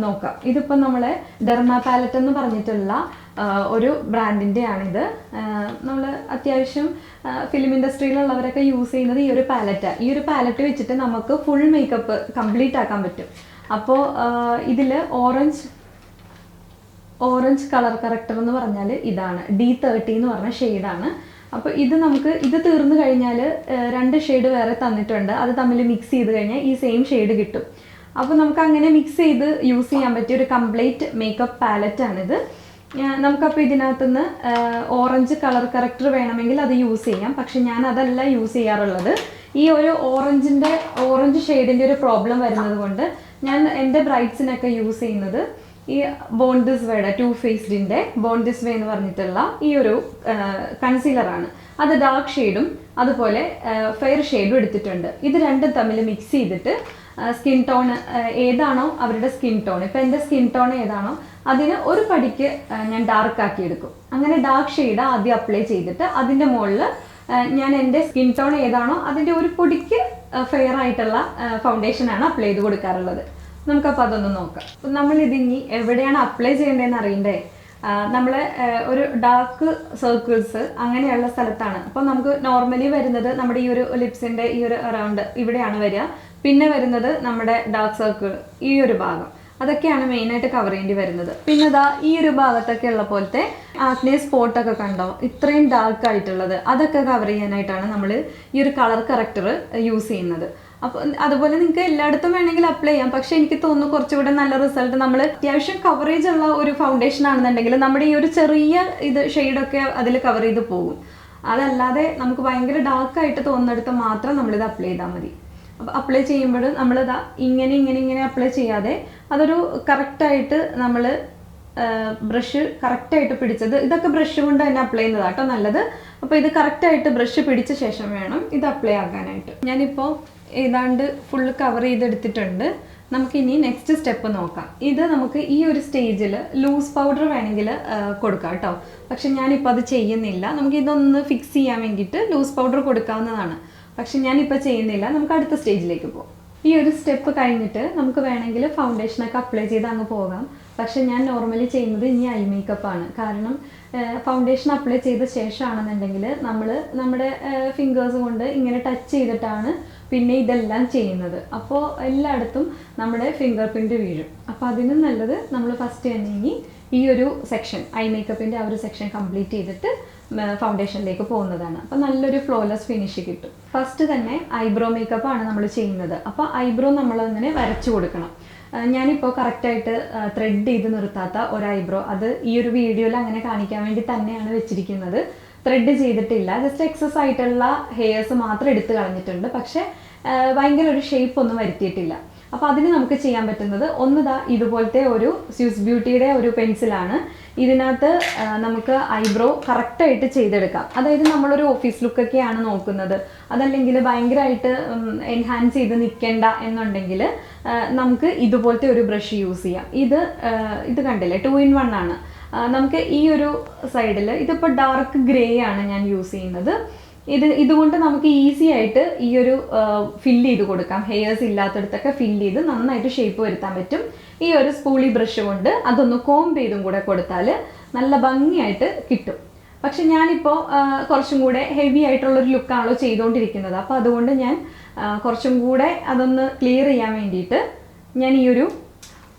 നോക്കാം. ഇതിപ്പോൾ നമ്മളെ ഡെർമാ പാലറ്റ് എന്ന് പറഞ്ഞിട്ടുള്ള ഒരു ബ്രാൻഡിൻ്റെ ആണിത്. നമ്മൾ അത്യാവശ്യം ഫിലിം ഇൻഡസ്ട്രിയിലുള്ളവരൊക്കെ യൂസ് ചെയ്യുന്നത് ഈ ഒരു പാലറ്റാണ്. ഈ ഒരു പാലറ്റ് വെച്ചിട്ട് നമുക്ക് ഫുൾ മേക്കപ്പ് കംപ്ലീറ്റ് ആക്കാൻ പറ്റും. അപ്പോൾ ഇതിൽ ഓറഞ്ച് കളർ കറക്റ്റർ എന്ന് പറഞ്ഞാൽ ഇതാണ് D30 എന്ന് പറഞ്ഞ ഷെയ്ഡാണ്. അപ്പോൾ ഇത് തീർന്നു കഴിഞ്ഞാൽ 2 ഷെയ്ഡ് വേറെ തന്നിട്ടുണ്ട്. അത് തമ്മിൽ മിക്സ് ചെയ്ത് കഴിഞ്ഞാൽ ഈ സെയിം ഷെയ്ഡ് കിട്ടും. അപ്പോൾ നമുക്ക് അങ്ങനെ മിക്സ് ചെയ്ത് യൂസ് ചെയ്യാൻ പറ്റിയ ഒരു കംപ്ലീറ്റ് മേക്കപ്പ് പാലറ്റാണിത്. നമുക്കപ്പോൾ ഇതിനകത്തുനിന്ന് ഓറഞ്ച് കളർ കറക്റ്റർ വേണമെങ്കിൽ അത് യൂസ് ചെയ്യാം. പക്ഷെ ഞാൻ അതല്ല യൂസ് ചെയ്യാറുള്ളത്. ഈ ഒരു ഓറഞ്ച് ഷെയ്ഡിൻ്റെ ഒരു പ്രോബ്ലം വരുന്നത് കൊണ്ട് ഞാൻ എൻ്റെ ബ്രൈറ്റ്സിനൊക്കെ യൂസ് ചെയ്യുന്നത് ഈ ബോൺ ദിസ് വേയുടെ ടു ഫേസ്ഡിൻ്റെ ബോൺ ദിസ് വേ എന്ന് പറഞ്ഞിട്ടുള്ള ഈ ഒരു കൺസീലറാണ്. അത് ഡാർക്ക് ഷെയ്ഡും അതുപോലെ ഫെയർ ഷെയ്ഡും എടുത്തിട്ടുണ്ട്. ഇത് രണ്ടും തമ്മിൽ മിക്സ് ചെയ്തിട്ട് സ്കിൻ ടോൺ ഏതാണോ അവരുടെ സ്കിൻ ടോൺ, ഇപ്പം എൻ്റെ സ്കിൻ ടോൺ ഏതാണോ അതിന് ഒരു പടിക്ക് ഞാൻ ഡാർക്ക് ആക്കി എടുക്കും. അങ്ങനെ ഡാർക്ക് ഷെയ്ഡ് ആദ്യം അപ്ലൈ ചെയ്തിട്ട് അതിൻ്റെ മുകളിൽ ഞാൻ എൻ്റെ സ്കിൻ ടോൺ ഏതാണോ അതിൻ്റെ ഒരു പൊടിക്ക് ഫെയർ ആയിട്ടുള്ള ഫൗണ്ടേഷനാണ് അപ്ലൈ ചെയ്ത് കൊടുക്കാറുള്ളത്. നമുക്കപ്പോൾ അതൊന്ന് നോക്കാം. നമ്മളിതിനി എവിടെയാണ് അപ്ലൈ ചെയ്യേണ്ടതെന്ന് അറിയണ്ടേ? നമ്മളെ ഒരു ഡാർക്ക് സർക്കിൾസ് അങ്ങനെയുള്ള സ്ഥലത്താണ്. അപ്പോൾ നമുക്ക് നോർമലി വരുന്നത് നമ്മുടെ ഈ ഒരു ലിപ്സിൻ്റെ ഈ ഒരു അറൗണ്ട് ഇവിടെയാണ് വരിക. പിന്നെ വരുന്നത് നമ്മുടെ ഡാർക്ക് സർക്കിൾ ഈ ഒരു ഭാഗം, അതൊക്കെയാണ് മെയിനായിട്ട് കവർ ചെയ്യേണ്ടി വരുന്നത്. പിന്നെ ഇതാ ഈ ഒരു ഭാഗത്തൊക്കെ ഉള്ള പോലത്തെ ആക്നെ സ്പോട്ടൊക്കെ കണ്ടോ, ഇത്രയും ഡാർക്ക് ആയിട്ടുള്ളത്, അതൊക്കെ കവർ ചെയ്യാനായിട്ടാണ് നമ്മൾ ഈ ഒരു കളർ കറക്റ്റർ യൂസ് ചെയ്യുന്നത്. അപ്പോൾ അതുപോലെ നിങ്ങൾക്ക് എല്ലായിടത്തും വേണമെങ്കിൽ അപ്ലൈ ചെയ്യാം. പക്ഷേ എനിക്ക് തോന്നുന്നു കുറച്ചുകൂടെ നല്ല റിസൾട്ട് നമ്മൾ അത്യാവശ്യം കവറേജ് ഉള്ള ഒരു ഫൗണ്ടേഷൻ ആണെന്നുണ്ടെങ്കിൽ നമ്മുടെ ഈ ഒരു ചെറിയ ഷെയ്ഡൊക്കെ അതിൽ കവർ ചെയ്ത് പോകും. അതല്ലാതെ നമുക്ക് ഭയങ്കര ഡാർക്കായിട്ട് തോന്നുന്നിടത്ത് മാത്രം നമ്മളിത് അപ്ലൈ ചെയ്താൽ മതി. അപ്പോൾ അപ്ലൈ ചെയ്യുമ്പോൾ നമ്മളിതാ ഇങ്ങനെ അപ്ലൈ ചെയ്യാതെ അതൊരു കറക്റ്റായിട്ട് നമ്മൾ ബ്രഷ് കറക്റ്റായിട്ട് പിടിച്ചത്, ഇതൊക്കെ ബ്രഷ് കൊണ്ട് തന്നെ അപ്ലൈ ചെയ്യുന്നതാണ് കേട്ടോ നല്ലത്. അപ്പോൾ ഇത് കറക്റ്റായിട്ട് ബ്രഷ് പിടിച്ച ശേഷം വേണം ഇത് അപ്ലൈ ആക്കാനായിട്ട്. ഞാനിപ്പോൾ ഏതാണ്ട് ഫുള്ള് കവർ ചെയ്തെടുത്തിട്ടുണ്ട്. നമുക്കിനി നെക്സ്റ്റ് സ്റ്റെപ്പ് നോക്കാം. ഇത് നമുക്ക് ഈ ഒരു സ്റ്റേജിൽ ലൂസ് പൗഡർ വേണമെങ്കിൽ കൊടുക്കാം കേട്ടോ. പക്ഷെ ഞാനിപ്പോൾ അത് ചെയ്യുന്നില്ല. നമുക്കിതൊന്ന് ഫിക്സ് ചെയ്യാൻ വേണ്ടിയിട്ട് ലൂസ് പൗഡർ കൊടുക്കാവുന്നതാണ്. പക്ഷെ ഞാനിപ്പോൾ ചെയ്യുന്നില്ല. നമുക്ക് അടുത്ത സ്റ്റേജിലേക്ക് പോകാം. ഈ ഒരു സ്റ്റെപ്പ് കഴിഞ്ഞിട്ട് നമുക്ക് വേണമെങ്കിൽ ഫൗണ്ടേഷനൊക്കെ അപ്ലൈ ചെയ്ത് അങ്ങ് പോകാം. പക്ഷെ ഞാൻ നോർമലി ചെയ്യുന്നത് ഇനി ഐ മേക്കപ്പാണ്. കാരണം ഫൗണ്ടേഷൻ അപ്ലൈ ചെയ്ത ശേഷമാണെന്നുണ്ടെങ്കിൽ നമ്മൾ നമ്മുടെ ഫിംഗേഴ്സ് കൊണ്ട് ഇങ്ങനെ ടച്ച് ചെയ്തിട്ടാണ് പിന്നെ ഇതെല്ലാം ചെയ്യുന്നത്. അപ്പോൾ എല്ലായിടത്തും നമ്മുടെ ഫിംഗർ പ്രിൻറ്റ് വീഴും. അപ്പോൾ അതിനും നല്ലത് നമ്മൾ ഫസ്റ്റ് തന്നെ ഇനി ഈ ഒരു സെക്ഷൻ ഐ മേക്കപ്പിൻ്റെ ആ ഒരു സെക്ഷൻ കംപ്ലീറ്റ് ചെയ്തിട്ട് ഫൗണ്ടേഷനിലേക്ക് പോകുന്നതാണ്. അപ്പോൾ നല്ലൊരു ഫ്ലോലെസ് ഫിനിഷ് കിട്ടും. ഫസ്റ്റ് തന്നെ ഐബ്രോ മേക്കപ്പാണ് നമ്മൾ ചെയ്യുന്നത്. അപ്പോൾ ഐബ്രോ നമ്മളങ്ങനെ വരച്ചു കൊടുക്കണം. ഞാനിപ്പോൾ കറക്റ്റായിട്ട് ത്രെഡ് ചെയ്ത് നിർത്താത്ത ഒരു ഐബ്രോ, അത് ഈ ഒരു വീഡിയോയിൽ അങ്ങനെ കാണിക്കാൻ വേണ്ടി തന്നെയാണ് വെച്ചിരിക്കുന്നത്. ത്രെഡ് ചെയ്തിട്ടില്ല, ജസ്റ്റ് എക്സസ് ആയിട്ടുള്ള ഹെയർസ് മാത്രം എടുത്ത് കളഞ്ഞിട്ടുണ്ട്. പക്ഷേ ഭയങ്കര ഒരു ഷേപ്പ് ഒന്നും വരുത്തിയിട്ടില്ല. അപ്പോൾ അതിന് നമുക്ക് ചെയ്യാൻ പറ്റുന്നത് ഒന്നിതാ ഇതുപോലത്തെ ഒരു സ്വിസ് ബ്യൂട്ടിയുടെ ഒരു പെൻസിലാണ്. ഇതിനകത്ത് നമുക്ക് ഐബ്രോ കറക്റ്റായിട്ട് ചെയ്തെടുക്കാം. അതായത് നമ്മളൊരു ഓഫീസ് ലുക്കൊക്കെയാണ് നോക്കുന്നത്, അതല്ലെങ്കിൽ ഭയങ്കരമായിട്ട് എൻഹാൻസ് ചെയ്ത് നിൽക്കേണ്ട എന്നുണ്ടെങ്കിൽ നമുക്ക് ഇതുപോലത്തെ ഒരു ബ്രഷ് യൂസ് ചെയ്യാം. ഇത് കണ്ടില്ലേ, 2 in 1 ആണ്. നമുക്ക് ഈ ഒരു സൈഡിൽ ഇതിപ്പോൾ ഡാർക്ക് ഗ്രേ ആണ് ഞാൻ യൂസ് ചെയ്യുന്നത്. ഇതുകൊണ്ട് നമുക്ക് ഈസി ആയിട്ട് ഈ ഒരു ഫില്ല് ചെയ്ത് കൊടുക്കാം. ഹെയർസ് ഇല്ലാത്തടത്തൊക്കെ ഫില്ല് ചെയ്ത് നന്നായിട്ട് ഷേപ്പ് വരുത്താൻ പറ്റും. ഈ ഒരു സ്പൂളി ബ്രഷ് കൊണ്ട് അതൊന്ന് കോംബ് ചെയ്തും കൂടെ കൊടുത്താൽ നല്ല ഭംഗിയായിട്ട് കിട്ടും. പക്ഷെ ഞാനിപ്പോൾ കുറച്ചും കൂടെ ഹെവി ആയിട്ടുള്ളൊരു ലുക്കാണല്ലോ ചെയ്തുകൊണ്ടിരിക്കുന്നത്. അപ്പോൾ അതുകൊണ്ട് ഞാൻ കുറച്ചും കൂടെ അതൊന്ന് ക്ലിയർ ചെയ്യാൻ വേണ്ടിയിട്ട് ഞാൻ ഈ ഒരു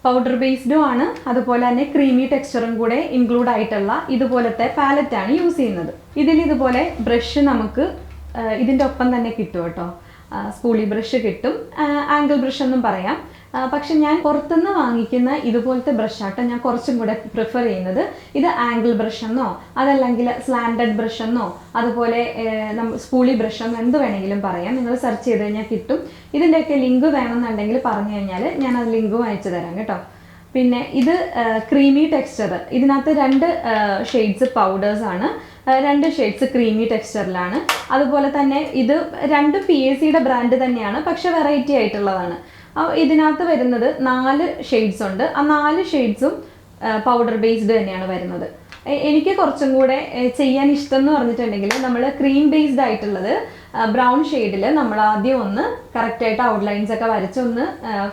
പൗഡർ ബേസ്ഡും ആണ്, അതുപോലെ തന്നെ ക്രീമി ടെക്സ്ചറും കൂടെ ഇൻക്ലൂഡ് ആയിട്ടുള്ള ഇതുപോലത്തെ പാലറ്റാണ് യൂസ് ചെയ്യുന്നത്. ഇതുപോലെ ബ്രഷ് നമുക്ക് ഇതിൻ്റെ ഒപ്പം തന്നെ കിട്ടും കേട്ടോ. സ്പൂളി ബ്രഷ് കിട്ടും, ആംഗിൾ ബ്രഷ് എന്നും പറയാം. പക്ഷെ ഞാൻ പുറത്തുനിന്ന് വാങ്ങിക്കുന്ന ഇതുപോലത്തെ ബ്രഷാട്ടോ ഞാൻ കുറച്ചും കൂടെ പ്രിഫർ ചെയ്യുന്നത്. ഇത് ആംഗിൾ ബ്രഷ് എന്നോ അതല്ലെങ്കിൽ സ്ലാൻഡഡ് ബ്രഷ് എന്നോ അതുപോലെ സ്പൂളി ബ്രഷ് എന്നോ എന്ത് വേണമെങ്കിലും പറയാം. നിങ്ങൾ സെർച്ച് ചെയ്ത് കഴിഞ്ഞാൽ കിട്ടും. ഇതിൻ്റെയൊക്കെ ലിങ്ക് വേണമെന്നുണ്ടെങ്കിൽ പറഞ്ഞു കഴിഞ്ഞാൽ ഞാൻ അത് ലിങ്കും അയച്ചു തരാം കേട്ടോ. പിന്നെ ഇത് ക്രീമി ടെക്സ്ചർ, ഇതിനകത്ത് 2 ഷെയ്ഡ്സ് പൗഡേഴ്സ് ആണ്, 2 ഷെയ്ഡ്സ് ക്രീമി ടെക്സ്ചറിലാണ്. അതുപോലെ തന്നെ ഇത് 2 PACയുടെ ബ്രാൻഡ് തന്നെയാണ്, പക്ഷെ വെറൈറ്റി ആയിട്ടുള്ളതാണ്. ഇതിനകത്ത് വരുന്നത് 4 ഷെയ്ഡ്സ് ഉണ്ട്. ആ 4 ഷെയ്ഡ്സും പൗഡർ ബേസ്ഡ് തന്നെയാണ് വരുന്നത്. എനിക്ക് കുറച്ചും കൂടെ ചെയ്യാൻ ഇഷ്ടം എന്ന് പറഞ്ഞിട്ടുണ്ടെങ്കിൽ നമ്മൾ ക്രീം ബേസ്ഡ് ആയിട്ടുള്ളത് ബ്രൗൺ ഷെയ്ഡിൽ നമ്മൾ ആദ്യം ഒന്ന് കറക്റ്റായിട്ട് ഔട്ട്ലൈൻസ് ഒക്കെ വരച്ചൊന്ന്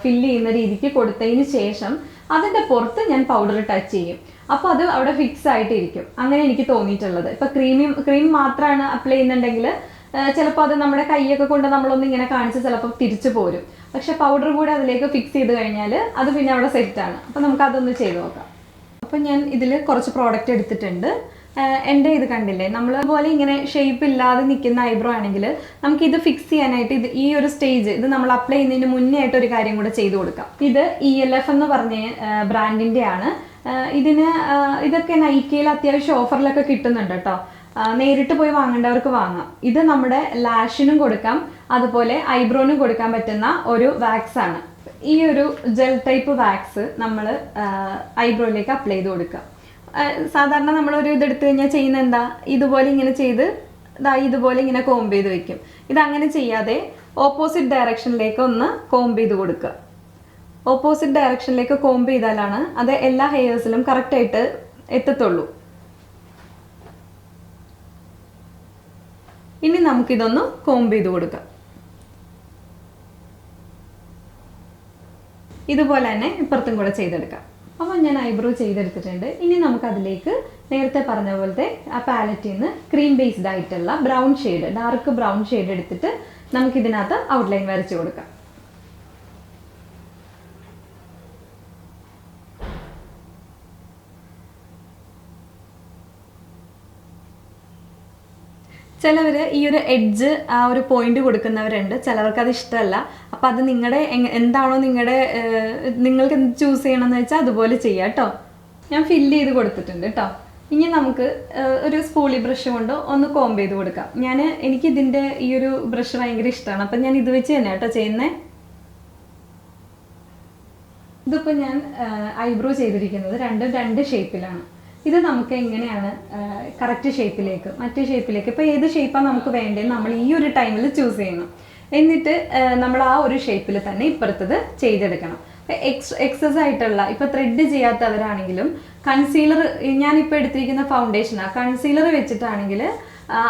ഫില്ല് ചെയ്യുന്ന രീതിക്ക് കൊടുത്തതിന് ശേഷം അതിൻ്റെ പുറത്ത് ഞാൻ പൗഡർ ടച്ച് ചെയ്യും. അപ്പോൾ അത് അവിടെ ഫിക്സ് ആയിട്ടിരിക്കും. അങ്ങനെ എനിക്ക് തോന്നിയിട്ടുള്ളത്. ഇപ്പോൾ ക്രീം മാത്രമാണ് അപ്ലൈ ചെയ്യുന്നുണ്ടെങ്കിൽ ചിലപ്പോൾ അത് നമ്മുടെ കൈയൊക്കെ കൊണ്ട് നമ്മളൊന്ന് ഇങ്ങനെ കാണിച്ച് ചിലപ്പോൾ തിരിച്ചു പോരും. പക്ഷെ പൗഡർ കൂടെ അതിലേക്ക് ഫിക്സ് ചെയ്ത് കഴിഞ്ഞാൽ അത് പിന്നെ അവിടെ സെറ്റാണ്. അപ്പോൾ നമുക്ക് അതൊന്ന് ചെയ്ത് നോക്കാം. അപ്പോൾ ഞാൻ ഇതിൽ കുറച്ച് പ്രോഡക്റ്റ് എടുത്തിട്ടുണ്ട്. എൻ്റെ ഇത് കണ്ടില്ലേ, നമ്മൾ പോലെ ഇങ്ങനെ ഷേപ്പ് ഇല്ലാതെ നിൽക്കുന്ന ഐബ്രോ ആണെങ്കിൽ നമുക്കിത് ഫിക്സ് ചെയ്യാനായിട്ട് ഈ ഒരു സ്റ്റേജ് ഇത് നമ്മൾ അപ്ലൈ ചെയ്യുന്നതിന് മുന്നേ ആയിട്ട് ഒരു കാര്യം കൂടെ ചെയ്ത് കൊടുക്കാം. ഇത് ELF എന്ന് പറഞ്ഞ ബ്രാൻഡിൻ്റെ ആണ്. ഇതൊക്കെ നൈക്കയിൽ അത്യാവശ്യം ഓഫറിലൊക്കെ കിട്ടുന്നുണ്ട് കേട്ടോ. നേരിട്ട് പോയി വാങ്ങേണ്ടവർക്ക് വാങ്ങാം. ഇത് നമ്മുടെ ലാഷിനും കൊടുക്കാം, അതുപോലെ ഐബ്രോനും കൊടുക്കാൻ പറ്റുന്ന ഒരു വാക്സ് ആണ്. ഈ ഒരു ജെൽ ടൈപ്പ് വാക്സ് നമ്മൾ ഐബ്രോയിലേക്ക് അപ്ലൈ ചെയ്ത് കൊടുക്കാം. സാധാരണ നമ്മളൊരു ഇതെടുത്ത് കഴിഞ്ഞാൽ ചെയ്യുന്ന എന്താ, ഇതുപോലെ ഇങ്ങനെ ചെയ്ത് ഇതുപോലെ ഇങ്ങനെ കോംബ് ചെയ്ത് വെക്കും. ഇതങ്ങനെ ചെയ്യാതെ ഓപ്പോസിറ്റ് ഡയറക്ഷനിലേക്ക് ഒന്ന് കോംബ് ചെയ്ത് കൊടുക്കുക. ഓപ്പോസിറ്റ് ഡയറക്ഷനിലേക്ക് കോംബ് ചെയ്താലാണ് അത് എല്ലാ ഹെയർസിലും കറക്റ്റായിട്ട് എത്തത്തുള്ളൂ. ഇനി നമുക്കിതൊന്ന് കോംബ് ചെയ്ത് കൊടുക്കാം. ഇതുപോലെ തന്നെ ഇപ്പുറത്തും കൂടെ ചെയ്തെടുക്കാം. അപ്പോൾ ഞാൻ ഐബ്രോ ചെയ്തെടുത്തിട്ടുണ്ട്. ഇനി നമുക്കതിലേക്ക് നേരത്തെ പറഞ്ഞ പോലത്തെ ആ പാലറ്റിൽ നിന്ന് ക്രീം ബേസ്ഡ് ആയിട്ടുള്ള brown shade, dark brown shade എടുത്തിട്ട് നമുക്കിതിനകത്ത് ഔട്ട്ലൈൻ വരച്ച് കൊടുക്കാം. ചിലവർ ഈ ഒരു എഡ്ജ് ആ ഒരു പോയിന്റ് കൊടുക്കുന്നവരുണ്ട്, ചിലവർക്ക് അത് ഇഷ്ടമല്ല. അപ്പം അത് നിങ്ങളുടെ എന്താണോ നിങ്ങൾക്ക് എന്ത് ചൂസ് ചെയ്യണമെന്ന് വെച്ചാൽ അതുപോലെ ചെയ്യാം കേട്ടോ. ഞാൻ ഫില്ല് ചെയ്ത് കൊടുത്തിട്ടുണ്ട് കേട്ടോ. ഇനി നമുക്ക് ഒരു സ്പൂളി ബ്രഷ് കൊണ്ട് ഒന്ന് കോംബ് ചെയ്ത് കൊടുക്കാം. എനിക്കിതിൻ്റെ ഈ ഒരു ബ്രഷ് ഭയങ്കര ഇഷ്ടമാണ്. അപ്പം ഞാൻ ഇത് വെച്ച് തന്നെ കേട്ടോ ചെയ്യുന്നത്. ഇതിപ്പോൾ ഞാൻ ഐബ്രോ ചെയ്തിരിക്കുന്നത് രണ്ട് ഷേപ്പിലാണ്. ഇത് നമുക്ക് എങ്ങനെയാണ് കറക്റ്റ് ഷേപ്പിലേക്ക് മറ്റേ ഷേപ്പിലേക്ക് ഇപ്പോൾ ഏത് ഷേപ്പാണ് നമുക്ക് വേണ്ടതെന്ന് നമ്മൾ ഈ ഒരു ടൈമിൽ ചൂസ് ചെയ്യണം. എന്നിട്ട് നമ്മൾ ആ ഒരു ഷേപ്പിൽ തന്നെ ഇപ്പുറത്തത് ചെയ്തെടുക്കണം. എക്സസ് ആയിട്ടുള്ള ഇപ്പോൾ ത്രെഡ് ചെയ്യാത്തവരാണെങ്കിലും കൺസീലർ, ഞാനിപ്പോൾ എടുത്തിരിക്കുന്ന ഫൗണ്ടേഷനാണ്, കൺസീലർ വെച്ചിട്ടാണെങ്കിൽ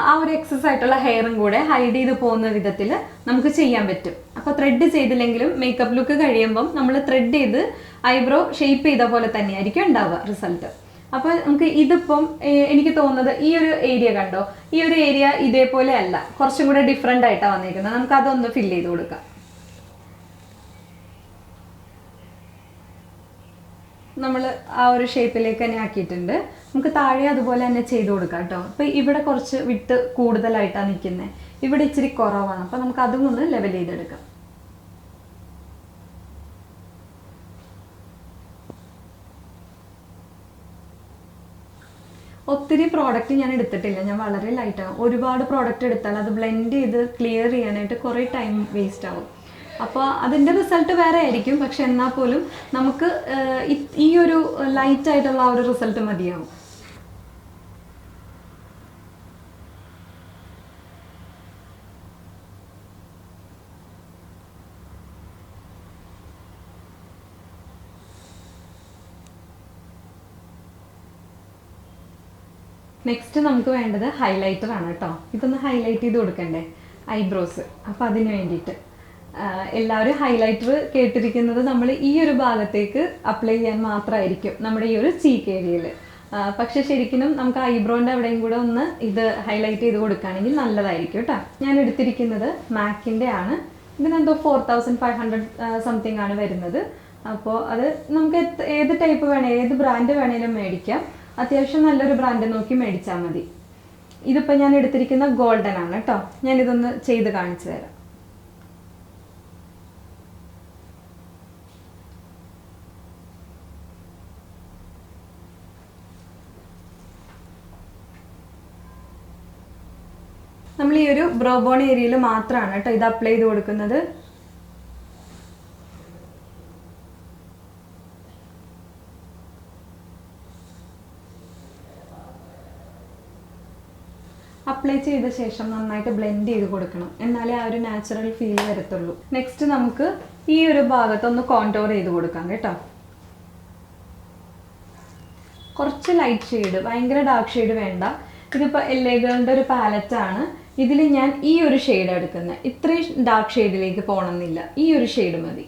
ആ ഒരു എക്സസ് ആയിട്ടുള്ള ഹെയറും കൂടെ ഹൈഡ് ചെയ്ത് പോകുന്ന വിധത്തിൽ നമുക്ക് ചെയ്യാൻ പറ്റും. അപ്പോൾ ത്രെഡ് ചെയ്തില്ലെങ്കിലും മേക്കപ്പ് ലുക്ക് കഴിയുമ്പം നമ്മൾ ത്രെഡ് ചെയ്ത് ഐബ്രോ ഷേപ്പ് ചെയ്ത പോലെ തന്നെയായിരിക്കും ഉണ്ടാവുക റിസൾട്ട്. അപ്പോൾ നമുക്ക് ഇതിപ്പം എനിക്ക് തോന്നുന്നത് ഈ ഒരു ഏരിയ കണ്ടോ, ഈ ഒരു ഏരിയ ഇതേപോലെ അല്ല, കുറച്ചും കൂടെ ഡിഫറെൻ്റ് ആയിട്ടാണ് വന്നിരിക്കുന്നത്. നമുക്ക് അതൊന്ന് ഫില്ല് ചെയ്ത് കൊടുക്കാം. നമ്മൾ ആ ഒരു ഷേപ്പിലേക്ക് തന്നെ ആക്കിയിട്ടുണ്ട്. നമുക്ക് താഴെ അതുപോലെ തന്നെ ചെയ്ത് കൊടുക്കാം കേട്ടോ. അപ്പോൾ ഇവിടെ കുറച്ച് വിട്ട് കൂടുതലായിട്ടാണ് നിൽക്കുന്നത്, ഇവിടെ ഇച്ചിരി കുറവാണ്. അപ്പോൾ നമുക്ക് അതും ഒന്ന് ലെവൽ ചെയ്തെടുക്കാം. ഒത്തിരി പ്രോഡക്റ്റ് ഞാൻ എടുത്തിട്ടില്ല, ഞാൻ വളരെ ലൈറ്റാണ്. ഒരുപാട് പ്രോഡക്റ്റ് എടുത്താൽ അത് ബ്ലെൻഡ് ചെയ്ത് ക്ലിയർ ചെയ്യാനായിട്ട് കുറേ ടൈം വേസ്റ്റ് ആവും. അപ്പോൾ അതിൻ്റെ റിസൾട്ട് വേറെ ആയിരിക്കും, പക്ഷെ എന്നാൽ പോലും നമുക്ക് ഈ ഒരു ലൈറ്റായിട്ടുള്ള ആ ഒരു റിസൾട്ട് മതിയാവും. നെക്സ്റ്റ് നമുക്ക് വേണ്ടത് ഹൈലൈറ്റർ ആണ് കേട്ടോ. ഇതൊന്ന് ഹൈലൈറ്റ് ചെയ്ത് കൊടുക്കണ്ടേ ഐബ്രോസ്. അപ്പോൾ അതിന് വേണ്ടിയിട്ട് എല്ലാവരും ഹൈലൈറ്റർ കേട്ടിരിക്കുന്നത് നമ്മൾ ഈ ഒരു ഭാഗത്തേക്ക് അപ്ലൈ ചെയ്യാൻ മാത്രമായിരിക്കും, നമ്മുടെ ഈ ഒരു ചീക്ക് ഏരിയയിൽ. പക്ഷെ ശരിക്കും നമുക്ക് ഐബ്രോൻ്റെ അവിടെയും കൂടെ ഒന്ന് ഇത് ഹൈലൈറ്റ് ചെയ്ത് കൊടുക്കുകയാണെങ്കിൽ നല്ലതായിരിക്കും കേട്ടോ. ഞാൻ എടുത്തിരിക്കുന്നത് മാക്കിൻ്റെ ആണ്. ഇതിനെന്തോ 4500 സംതിങ് ആണ് വരുന്നത്. അപ്പോൾ അത് നമുക്ക് ഏത് ടൈപ്പ് ഏത് ബ്രാൻഡ് വേണേലും മേടിക്കാം. അത്യാവശ്യം നല്ലൊരു ബ്രാൻഡ് നോക്കി മേടിച്ചാൽ മതി. ഇതിപ്പോൾ ഞാൻ എടുത്തിരിക്കുന്ന ഗോൾഡൻ ആണ് കേട്ടോ. ഞാനിതൊന്ന് ചെയ്ത് കാണിച്ചു തരാം. നമ്മൾ ഈ ഒരു ബ്രോബോൺ ഏരിയയിൽ മാത്രമാണ് കേട്ടോ ഇത് അപ്ലൈ ചെയ്ത് കൊടുക്കുന്നത്. അപ്ലൈ അപ്ലൈ ചെയ്ത ശേഷം നന്നായിട്ട് ബ്ലെൻഡ് ചെയ്ത് കൊടുക്കണം, എന്നാലേ ആ ഒരു നാച്ചുറൽ ഫീൽ വരത്തുള്ളൂ. നെക്സ്റ്റ് നമുക്ക് ഈ ഒരു ഭാഗത്തൊന്ന് കോൺടോർ ചെയ്ത് കൊടുക്കാം കേട്ടോ. കുറച്ച് ലൈറ്റ് ഷെയ്ഡ്, ഭയങ്കര ഡാർക്ക് ഷെയ്ഡ് വേണ്ട. ഇതിപ്പോൾ LA Girlന്റെ ഒരു പാലറ്റാണ്. ഇതിൽ ഞാൻ ഈ ഒരു ഷെയ്ഡ് എടുക്കുന്നത്. ഇത്രയും ഡാർക്ക് ഷെയ്ഡിലേക്ക് പോകണമെന്നില്ല, ഈ ഒരു ഷെയ്ഡ് മതി.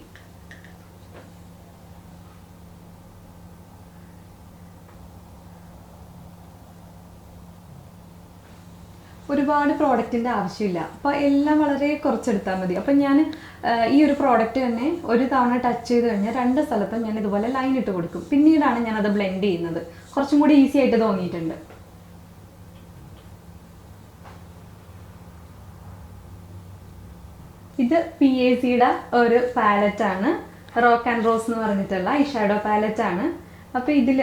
ഒരുപാട് പ്രോഡക്റ്റിൻ്റെ ആവശ്യമില്ല, അപ്പോൾ എല്ലാം വളരെ കുറച്ചെടുത്താൽ മതി. അപ്പം ഞാൻ ഈ ഒരു പ്രോഡക്റ്റ് തന്നെ ഒരു തവണ ടച്ച് ചെയ്ത് കഴിഞ്ഞാൽ 2 സ്ഥലത്തും ഞാൻ ഇതുപോലെ ലൈൻ ഇട്ട് കൊടുക്കും. പിന്നീടാണ് ഞാനത് ബ്ലെൻഡ് ചെയ്യുന്നത്. കുറച്ചും കൂടി ഈസി ആയിട്ട് തോന്നിയിട്ടുണ്ട്. ഇത് PACയുടെ ഒരു പാലറ്റാണ്, റോക്ക് ആൻഡ് റോസ് എന്ന് പറഞ്ഞിട്ടുള്ള ഈ ഷാഡോ പാലറ്റാണ്. അപ്പോൾ ഇതിൽ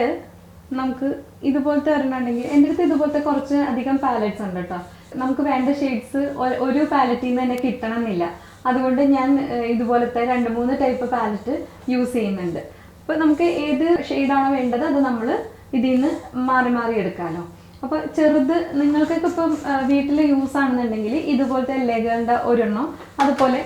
നമുക്ക് ഇതുപോലത്തെ വരണമെങ്കിൽ എൻ്റെ അടുത്ത് ഇതുപോലത്തെ കുറച്ച് അധികം പാലറ്റ്സ് ഉണ്ട് കേട്ടോ. നമുക്ക് വേണ്ട ഷെയ്ഡ്സ് ഒരു പാലറ്റിൽ നിന്ന് തന്നെ കിട്ടണമെന്നില്ല. അതുകൊണ്ട് ഞാൻ ഇതുപോലത്തെ 2-3 ടൈപ്പ് പാലറ്റ് യൂസ് ചെയ്യുന്നുണ്ട്. അപ്പോൾ നമുക്ക് ഏത് ഷെയ്ഡാണോ വേണ്ടത് അത് നമ്മൾ ഇതിൽ നിന്ന് മാറി മാറി എടുക്കാമല്ലോ. അപ്പോൾ ചെറുത് നിങ്ങൾക്കൊക്കെ ഇപ്പം വീട്ടിൽ യൂസ് ആണെന്നുണ്ടെങ്കിൽ ഇതുപോലത്തെ LA Girlന്റെ ഒരെണ്ണം, അതുപോലെ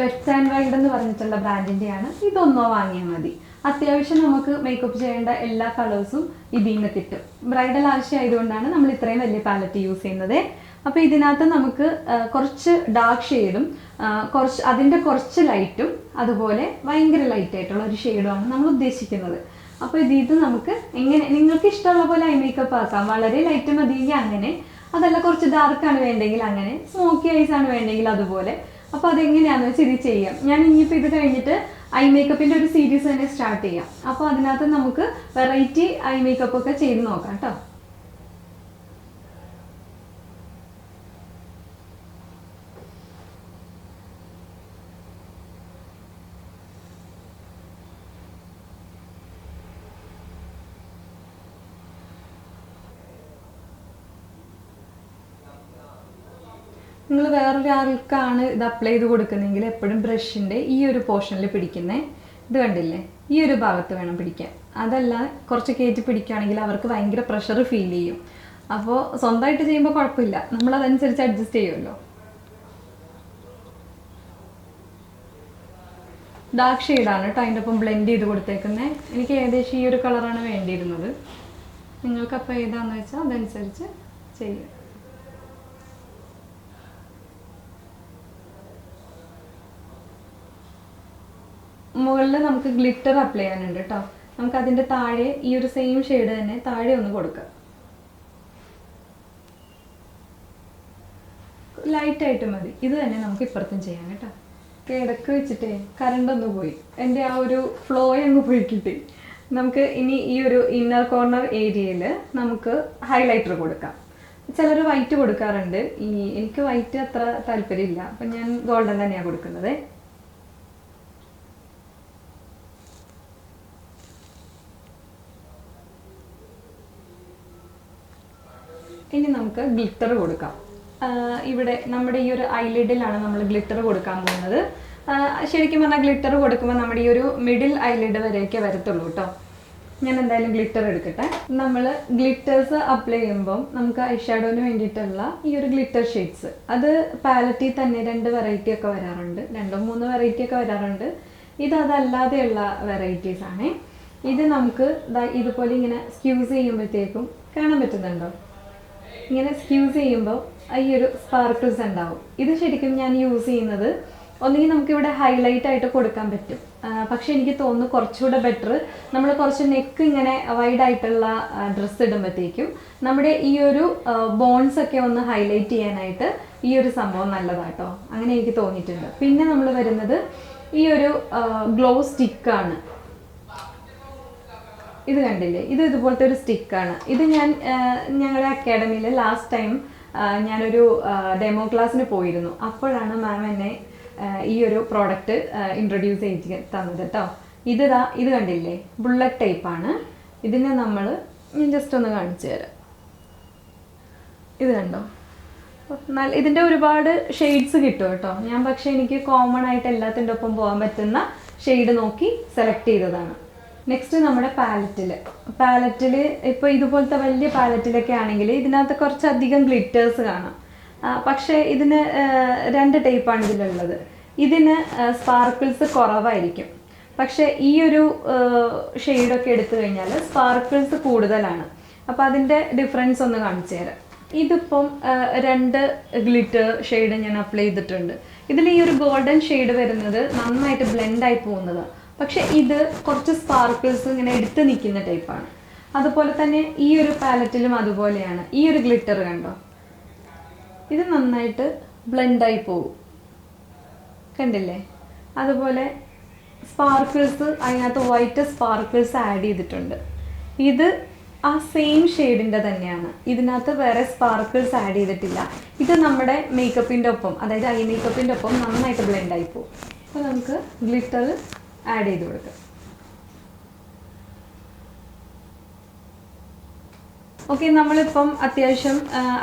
വെറ്റ് ആൻഡ് വൈൽഡ് എന്ന് പറഞ്ഞിട്ടുള്ള ബ്രാൻഡിൻ്റെയാണ്, ഇതൊന്നോ വാങ്ങിയാൽ മതി. അത്യാവശ്യം നമുക്ക് മേക്കപ്പ് ചെയ്യേണ്ട എല്ലാ കളേഴ്സും ഇതിൽ നിന്ന് കിട്ടും. ബ്രൈഡൽ ആവശ്യമായതുകൊണ്ടാണ് നമ്മൾ ഇത്രയും വലിയ പാലറ്റ് യൂസ് ചെയ്യുന്നത്. അപ്പോൾ ഇതിനകത്ത് നമുക്ക് കുറച്ച് ഡാർക്ക് ഷെയ്ഡും അതിൻ്റെ കുറച്ച് ലൈറ്റും അതുപോലെ ഭയങ്കര ലൈറ്റ് ആയിട്ടുള്ള ഒരു ഷെയ്ഡുമാണ് നമ്മൾ ഉദ്ദേശിക്കുന്നത്. അപ്പോൾ ഇത് നമുക്ക് എങ്ങനെ നിങ്ങൾക്ക് ഇഷ്ടമുള്ള പോലെ ഐ മേക്കപ്പ് ആക്കാം. വളരെ ലൈറ്റ് മതിയെങ്കിൽ അങ്ങനെ, അതല്ല കുറച്ച് ഡാർക്കാണ് വേണ്ടെങ്കിൽ അങ്ങനെ, സ്മോക്കി ഐസ് ആണ് വേണ്ടെങ്കിൽ അതുപോലെ. അപ്പോൾ അതെങ്ങനെയാണെന്ന് വെച്ചാൽ ഇത് ചെയ്യാം. ഞാൻ ഇനിയിപ്പോൾ ഇത് കഴിഞ്ഞിട്ട് ഐ മേക്കപ്പിൻ്റെ ഒരു സീരീസ് തന്നെ സ്റ്റാർട്ട് ചെയ്യാം. അപ്പോൾ അതിനകത്ത് നമുക്ക് വെറൈറ്റി ഐ മേക്കപ്പ് ഒക്കെ ചെയ്ത് നോക്കാം കേട്ടോ. നിങ്ങൾ വേറൊരാൾക്കാണ് ഇത് അപ്ലൈ ചെയ്ത് കൊടുക്കുന്നതെങ്കിൽ എപ്പോഴും ബ്രഷിൻ്റെ ഈ ഒരു പോർഷനിൽ പിടിക്കുന്നത്. ഇത് കണ്ടില്ലേ, ഈ ഒരു ഭാഗത്ത് വേണം പിടിക്കാൻ. അതല്ല കുറച്ച് കയറ്റി പിടിക്കുകയാണെങ്കിൽ അവർക്ക് ഭയങ്കര പ്രഷർ ഫീൽ ചെയ്യും. അപ്പോൾ സ്വന്തമായിട്ട് ചെയ്യുമ്പോൾ കുഴപ്പമില്ല, നമ്മളതനുസരിച്ച് അഡ്ജസ്റ്റ് ചെയ്യുമല്ലോ. ഡാർക്ക് ഷെയ്ഡാണ് കേട്ടോ അതിൻ്റെ ഒപ്പം ബ്ലെൻഡ് ചെയ്ത് കൊടുത്തേക്കുന്നത്. എനിക്ക് ഏകദേശം ഈ ഒരു കളറാണ് വേണ്ടിയിരുന്നത്. നിങ്ങൾക്കപ്പോൾ ഏതാണെന്ന് വെച്ചാൽ അതനുസരിച്ച് ചെയ്യും. മുകളിൽ നമുക്ക് ഗ്ലിറ്റർ അപ്ലൈ ചെയ്യാനുണ്ട് കേട്ടോ. നമുക്ക് അതിൻ്റെ താഴെ ഈ ഒരു സെയിം ഷെയ്ഡ് തന്നെ താഴെ ഒന്ന് കൊടുക്കാം. ലൈറ്റായിട്ട് മതി. ഇത് തന്നെ നമുക്ക് ഇപ്പുറത്തും ചെയ്യാം കേട്ടോ. ഇടയ്ക്ക് വെച്ചിട്ടേ കറണ്ട് ഒന്ന് പോയി, എൻ്റെ ആ ഒരു ഫ്ലോ അങ്ങ് പോയി കിട്ടി. നമുക്ക് ഇനി ഈ ഒരു ഇന്നർ കോർണർ ഏരിയയിൽ നമുക്ക് ഹൈലൈറ്റർ കൊടുക്കാം. ചിലർ വൈറ്റ് കൊടുക്കാറുണ്ട്. എനിക്ക് വൈറ്റ് അത്ര താല്പര്യമില്ല, അപ്പം ഞാൻ ഗോൾഡൻ തന്നെയാണ് കൊടുക്കുന്നത്. ഇനി നമുക്ക് ഗ്ലിറ്റർ കൊടുക്കാം. ഇവിടെ നമ്മുടെ ഈ ഒരു ഐലിഡിലാണ് നമ്മൾ ഗ്ലിറ്റർ കൊടുക്കാൻ പോകുന്നത്. ശരിക്കും പറഞ്ഞാൽ ഗ്ലിറ്റർ കൊടുക്കുമ്പോൾ നമ്മുടെ ഈ ഒരു മിഡിൽ ഐലിഡ് വരെയൊക്കെ വരത്തുള്ളൂ കേട്ടോ. ഞാൻ എന്തായാലും ഗ്ലിറ്റർ എടുക്കട്ടെ. നമ്മൾ ഗ്ലിറ്റേഴ്സ് അപ്ലൈ ചെയ്യുമ്പം നമുക്ക് ഐഷാഡോന് വേണ്ടിയിട്ടുള്ള ഈ ഒരു ഗ്ലിറ്റർ ഷെയ്ഡ്സ് അത് പാലറ്റിൽ തന്നെ 2 വെറൈറ്റി ഒക്കെ വരാറുണ്ട്, 2-3 വെറൈറ്റി ഒക്കെ വരാറുണ്ട്. ഇത് അതല്ലാതെയുള്ള വെറൈറ്റീസ് ആണ്. ഇത് നമുക്ക് ഇതുപോലെ ഇങ്ങനെ സ്ക്യൂസ് ചെയ്യുമ്പോഴത്തേക്കും കാണാൻ പറ്റുന്നുണ്ടോ? ഇങ്ങനെ സ്ക്യൂസ് ചെയ്യുമ്പോൾ ഈ ഒരു സ്പാർക്കിൾസ് ഉണ്ടാവും. ഇത് ശരിക്കും ഞാൻ യൂസ് ചെയ്യുന്നത് ഒന്നുകിൽ നമുക്കിവിടെ ഹൈലൈറ്റ് ആയിട്ട് കൊടുക്കാൻ പറ്റും. പക്ഷെ എനിക്ക് തോന്നുന്നു കുറച്ചുകൂടെ ബെറ്റർ നമ്മൾ കുറച്ച് നെക്ക് ഇങ്ങനെ വൈഡായിട്ടുള്ള ഡ്രസ്സ് ഇടുമ്പോഴത്തേക്കും നമ്മുടെ ഈ ഒരു ബോൺസ് ഒക്കെ ഒന്ന് ഹൈലൈറ്റ് ചെയ്യാനായിട്ട് ഈ ഒരു സംഭവം നല്ലതാട്ടോ. അങ്ങനെ എനിക്ക് തോന്നിയിട്ടുണ്ട്. പിന്നെ നമ്മൾ വരുന്നത് ഈ ഒരു ഗ്ലോ സ്റ്റിക്കാണ്. ഇത് കണ്ടില്ലേ, ഇത് ഇതുപോലത്തെ ഒരു സ്റ്റിക്കാണ്. ഇത് ഞാൻ ഞങ്ങളുടെ അക്കാഡമിയിൽ ലാസ്റ്റ് ടൈം ഞാനൊരു ഡെമോ ക്ലാസ്സിന് പോയിരുന്നു. അപ്പോഴാണ് മാം എന്നെ ഈ ഒരു പ്രോഡക്റ്റ് ഇൻട്രൊഡ്യൂസ് ചെയ്ത് തന്നത് കേട്ടോ. ഇത് കണ്ടില്ലേ, ബുള്ളറ്റ് ടൈപ്പാണ്. ഇതിനെ ഞാൻ ജസ്റ്റ് ഒന്ന് കാണിച്ചു തരാം. ഇത് കണ്ടോ, ഇതിൻ്റെ ഒരുപാട് ഷെയ്ഡ്സ് കിട്ടും കേട്ടോ. ഞാൻ പക്ഷേ എനിക്ക് കോമൺ ആയിട്ട് എല്ലാത്തിൻ്റെ ഒപ്പം പോകാൻ പറ്റുന്ന ഷെയ്ഡ് നോക്കി സെലക്ട് ചെയ്തതാണ്. നെക്സ്റ്റ് നമ്മുടെ പാലറ്റിൽ ഇപ്പോൾ ഇതുപോലത്തെ വലിയ പാലറ്റിലൊക്കെ ആണെങ്കിൽ ഇതിനകത്ത് കുറച്ചധികം ഗ്ലിറ്റേഴ്സ് കാണാം. പക്ഷേ ഇതിന് 2 ടൈപ്പാണ് ഇതിലുള്ളത്. ഇതിന് സ്പാർക്കിൾസ് കുറവായിരിക്കും. പക്ഷേ ഈ ഒരു ഷെയ്ഡൊക്കെ എടുത്തു കഴിഞ്ഞാൽ സ്പാർക്കിൾസ് കൂടുതലാണ്. അപ്പോൾ അതിൻ്റെ ഡിഫറൻസ് ഒന്ന് കാണിച്ചു തരാം. ഇതിപ്പം 2 ഗ്ലിറ്റർ ഷെയ്ഡ് ഞാൻ അപ്ലൈ ചെയ്തിട്ടുണ്ട്. ഇതിൽ ഈ ഒരു ഗോൾഡൻ ഷെയ്ഡ് വരുന്നത് നന്നായിട്ട് ബ്ലെൻഡായി പോകുന്നതാണ്. പക്ഷെ ഇത് കുറച്ച് സ്പാർക്കിൾസ് ഇങ്ങനെ എടുത്ത് നിൽക്കുന്ന ടൈപ്പാണ്. അതുപോലെ തന്നെ ഈ ഒരു പാലറ്റിലും അതുപോലെയാണ്. ഈ ഒരു ഗ്ലിറ്റർ കണ്ടോ, ഇത് നന്നായിട്ട് ബ്ലെൻഡായി പോകും, കണ്ടില്ലേ? അതുപോലെ സ്പാർക്കിൾസ്, അതിനകത്ത് വൈറ്റ് സ്പാർക്കിൾസ് ആഡ് ചെയ്തിട്ടുണ്ട്. ഇത് ആ സെയിം ഷെയ്ഡിൻ്റെ തന്നെയാണ്, ഇതിനകത്ത് വേറെ സ്പാർക്കിൾസ് ആഡ് ചെയ്തിട്ടില്ല. ഇത് നമ്മുടെ മേക്കപ്പിൻ്റെ ഒപ്പം, അതായത് ഐ മേക്കപ്പിൻ്റെ ഒപ്പം നന്നായിട്ട് ബ്ലെൻഡായി പോകും. അപ്പോൾ നമുക്ക് ഗ്ലിറ്റർ ആഡ് ചെയ്ത് കൊടുക്കാം. ഓക്കെ, നമ്മളിപ്പം അത്യാവശ്യം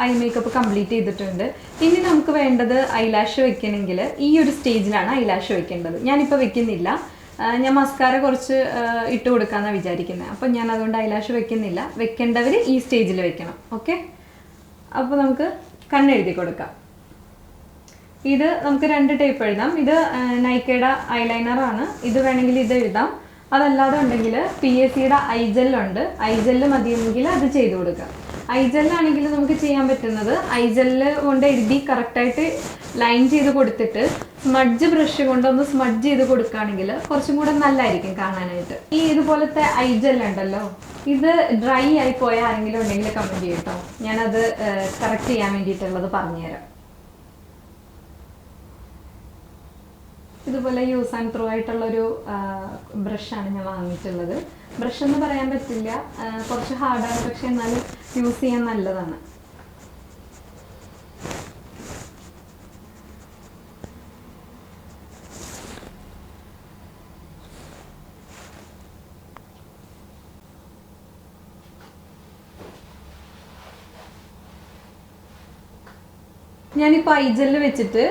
ഐ മേക്കപ്പ് കംപ്ലീറ്റ് ചെയ്തിട്ടുണ്ട്. ഇനി നമുക്ക് വേണ്ടത് ഐലാഷ് വെക്കണമെങ്കിൽ ഈ ഒരു സ്റ്റേജിലാണ് ഐലാഷ് വെക്കേണ്ടത്. ഞാനിപ്പോൾ വെക്കുന്നില്ല, ഞാൻ മസ്കാര കുറച്ച് ഇട്ട് കൊടുക്കാമെന്നാണ് വിചാരിക്കുന്നത്. അപ്പം ഞാൻ അതുകൊണ്ട് ഐലാഷ് വെക്കുന്നില്ല. വെക്കേണ്ടവർ ഈ സ്റ്റേജിൽ വെക്കണം. ഓക്കെ, അപ്പോൾ നമുക്ക് കണ്ണെഴുതി കൊടുക്കാം. ഇത് നമുക്ക് 2 ടൈപ്പ് എഴുതാം. ഇത് നൈക്കയുടെ ഐലൈനറാണ്. ഇത് വേണമെങ്കിൽ ഇത് എഴുതാം. അതല്ലാതെ ഉണ്ടെങ്കിൽ PSCയുടെ ഐജെല്ലുണ്ട്. ഐജെല്ല് മതിയെങ്കിൽ അത് ചെയ്ത് കൊടുക്കാം. ഐജെല്ലാണെങ്കിൽ നമുക്ക് ചെയ്യാൻ പറ്റുന്നത് ഐജെല്ല് കൊണ്ട് എഴുതി കറക്റ്റായിട്ട് ലൈൻ ചെയ്ത് കൊടുത്തിട്ട് സ്മഡ്ജ് ബ്രഷ് കൊണ്ടൊന്ന് സ്മഡ്ജ് ചെയ്ത് കൊടുക്കുകയാണെങ്കിൽ കുറച്ചും കൂടെ നല്ലതായിരിക്കും കാണാനായിട്ട്. ഈ ഇതുപോലത്തെ ഐജെല്ലുണ്ടല്ലോ, ഇത് ഡ്രൈ ആയി പോയ ആരെങ്കിലും ഉണ്ടെങ്കിൽ കമൻറ്റ് ചെയ്യട്ടോ, ഞാനത് കറക്റ്റ് ചെയ്യാൻ വേണ്ടിയിട്ടുള്ളത് പറഞ്ഞുതരാം. ഇതുപോലെ യൂസ് ആൻഡ് ത്രൂ ആയിട്ടുള്ളൊരു ബ്രഷാണ് ഞാൻ വാങ്ങിയിട്ടുള്ളത്. ബ്രഷ് എന്ന് പറയാൻ പറ്റില്ല, കുറച്ച് ഹാർഡാണ്, പക്ഷെ എന്നാലും യൂസ് ചെയ്യാൻ നല്ലതാണ്. ഞാനിപ്പോൾ ഐജെല്ല് വെച്ചിട്ട്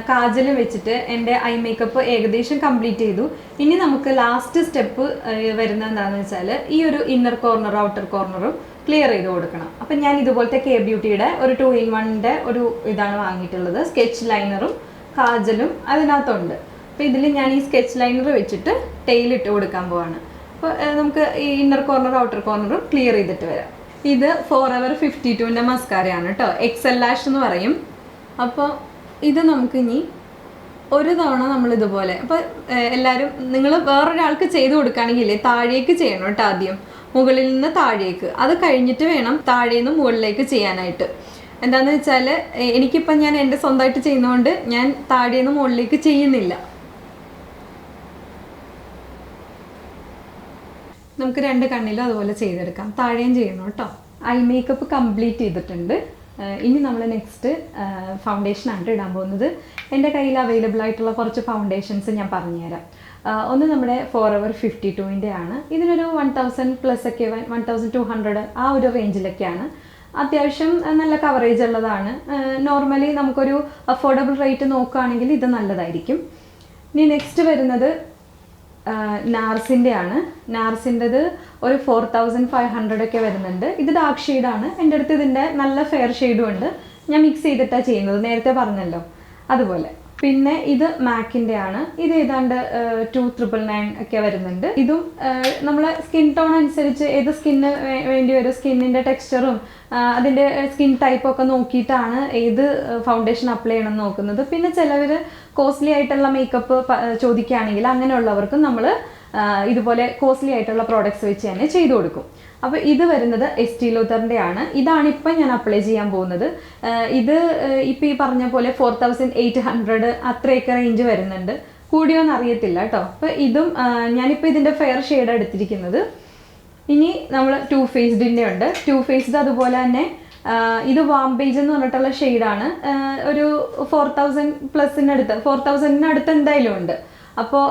കാജല് വെച്ചിട്ട് എൻ്റെ ഐ മേക്കപ്പ് ഏകദേശം കംപ്ലീറ്റ് ചെയ്തു. ഇനി നമുക്ക് ലാസ്റ്റ് സ്റ്റെപ്പ് വരുന്നത് എന്താണെന്ന് വെച്ചാൽ ഈ ഒരു ഇന്നർ കോർണറും ഔട്ടർ കോർണറും ക്ലിയർ ചെയ്ത് കൊടുക്കണം. അപ്പം ഞാൻ ഇതുപോലത്തെ കെ ബ്യൂട്ടിയുടെ ഒരു 2-in-1 ഒരു ഇതാണ് വാങ്ങിയിട്ടുള്ളത്. സ്കെച്ച് ലൈനറും കാജലും അതിനകത്തുണ്ട്. അപ്പോൾ ഇതിൽ ഞാൻ ഈ സ്കെച്ച് ലൈനർ വെച്ചിട്ട് ടെയിലിട്ട് കൊടുക്കാൻ പോവാണ്. അപ്പോൾ നമുക്ക് ഈ ഇന്നർ കോർണറും ഔട്ടർ കോർണറും ക്ലിയർ ചെയ്തിട്ട് വരാം. ഇത് Forever 52ൻ്റെ മസ്കാരയാണ് കേട്ടോ, എക്സൽ ലാഷ് എന്ന് പറയും. അപ്പോൾ ഇത് നമുക്കിനി ഒരു തവണ നമ്മളിതുപോലെ, അപ്പോൾ എല്ലാവരും നിങ്ങൾ വേറൊരാൾക്ക് ചെയ്ത് കൊടുക്കുകയാണെങ്കിൽ താഴേക്ക് ചെയ്യണം കേട്ടോ, ആദ്യം മുകളിൽ നിന്ന് താഴേക്ക്, അത് കഴിഞ്ഞിട്ട് വേണം താഴെ നിന്ന് മുകളിലേക്ക് ചെയ്യാനായിട്ട്. എന്താണെന്ന് വെച്ചാൽ എനിക്കിപ്പം ഞാൻ എൻ്റെ സ്വന്തമായിട്ട് ചെയ്യുന്നതുകൊണ്ട് ഞാൻ താഴെ നിന്ന് മുകളിലേക്ക് ചെയ്യുന്നില്ല. നമുക്ക് 2 കണ്ണിലും അതുപോലെ ചെയ്തെടുക്കാം. താഴെയും ചെയ്യണം കേട്ടോ. ഐ മേക്കപ്പ് കംപ്ലീറ്റ് ചെയ്തിട്ടുണ്ട്. ഇനി നമ്മൾ നെക്സ്റ്റ് ഫൗണ്ടേഷനാണ് ഇടാൻ പോകുന്നത്. എൻ്റെ കയ്യിൽ അവൈലബിൾ ആയിട്ടുള്ള കുറച്ച് ഫൗണ്ടേഷൻസ് ഞാൻ പറഞ്ഞുതരാം. ഒന്ന് നമ്മുടെ Forever 52ൻ്റെ ആണ്. ഇതിനൊരു 1000+ ഒക്കെ, 1200 ആ ഒരു റേഞ്ചിലൊക്കെയാണ്. അത്യാവശ്യം നല്ല കവറേജ് ഉള്ളതാണ്. നോർമലി നമുക്കൊരു അഫോർഡബിൾ റേറ്റ് നോക്കുകയാണെങ്കിൽ ഇത് നല്ലതായിരിക്കും. ഇനി നെക്സ്റ്റ് വരുന്നത് നാർസിൻ്റെ ആണ്. നാർസിൻ്റെത് ഒരു 4500 ഒക്കെ വരുന്നുണ്ട്. ഇത് ഡാർക്ക് ഷെയ്ഡാണ്. എൻ്റെ അടുത്ത് ഇതിൻ്റെ നല്ല ഫെയർ ഷെയ്ഡും ഉണ്ട്. ഞാൻ മിക്സ് ചെയ്തിട്ടാണ് ചെയ്യുന്നത്, നേരത്തെ പറഞ്ഞല്ലോ അതുപോലെ. പിന്നെ ഇത് മാക്കിൻ്റെ ആണ്. ഇത് ഏതാണ്ട് 2999 ഒക്കെ വരുന്നുണ്ട്. ഇതും നമ്മളെ സ്കിൻ ടോൺ അനുസരിച്ച് ഏത് സ്കിന്ന് വേണ്ടി വരും, സ്കിന്നിൻ്റെ ടെക്സ്ചറും അതിൻ്റെ സ്കിൻ ടൈപ്പൊക്കെ നോക്കിയിട്ടാണ് ഏത് ഫൗണ്ടേഷൻ അപ്ലൈ ചെയ്യണം നോക്കുന്നത്. പിന്നെ ചിലവർ കോസ്റ്റ്ലി ആയിട്ടുള്ള മേക്കപ്പ് ചോദിക്കുകയാണെങ്കിൽ അങ്ങനെയുള്ളവർക്കും നമ്മൾ ഇതുപോലെ കോസ്റ്റ്ലി ആയിട്ടുള്ള പ്രോഡക്ട്സ് വെച്ച് തന്നെ ചെയ്തു കൊടുക്കും. അപ്പോൾ ഇത് വരുന്നത് എസ്റ്റീ ലോതറിൻ്റെ ആണ്. ഇതാണ് ഇപ്പം ഞാൻ അപ്ലൈ ചെയ്യാൻ പോകുന്നത്. ഇത് ഇപ്പം ഈ പറഞ്ഞ പോലെ 4800 അത്രയൊക്കെ റേഞ്ച് വരുന്നുണ്ട്. കൂടിയോന്ന് അറിയത്തില്ല കേട്ടോ. അപ്പോൾ ഇതും ഞാനിപ്പോൾ ഇതിൻ്റെ ഫെയർ ഷെയ്ഡ് എടുത്തിരിക്കുന്നത്. ഇനി നമ്മൾ ടു ഫേസ്ഡിൻ്റെ ഉണ്ട്. ടു ഫേസ്ഡ് അതുപോലെ തന്നെ ഇത് വാംപേജ് എന്ന് പറഞ്ഞിട്ടുള്ള ഷെയ്ഡാണ്. ഒരു 4000+ 4000 എന്തായാലും ഉണ്ട്. അപ്പോൾ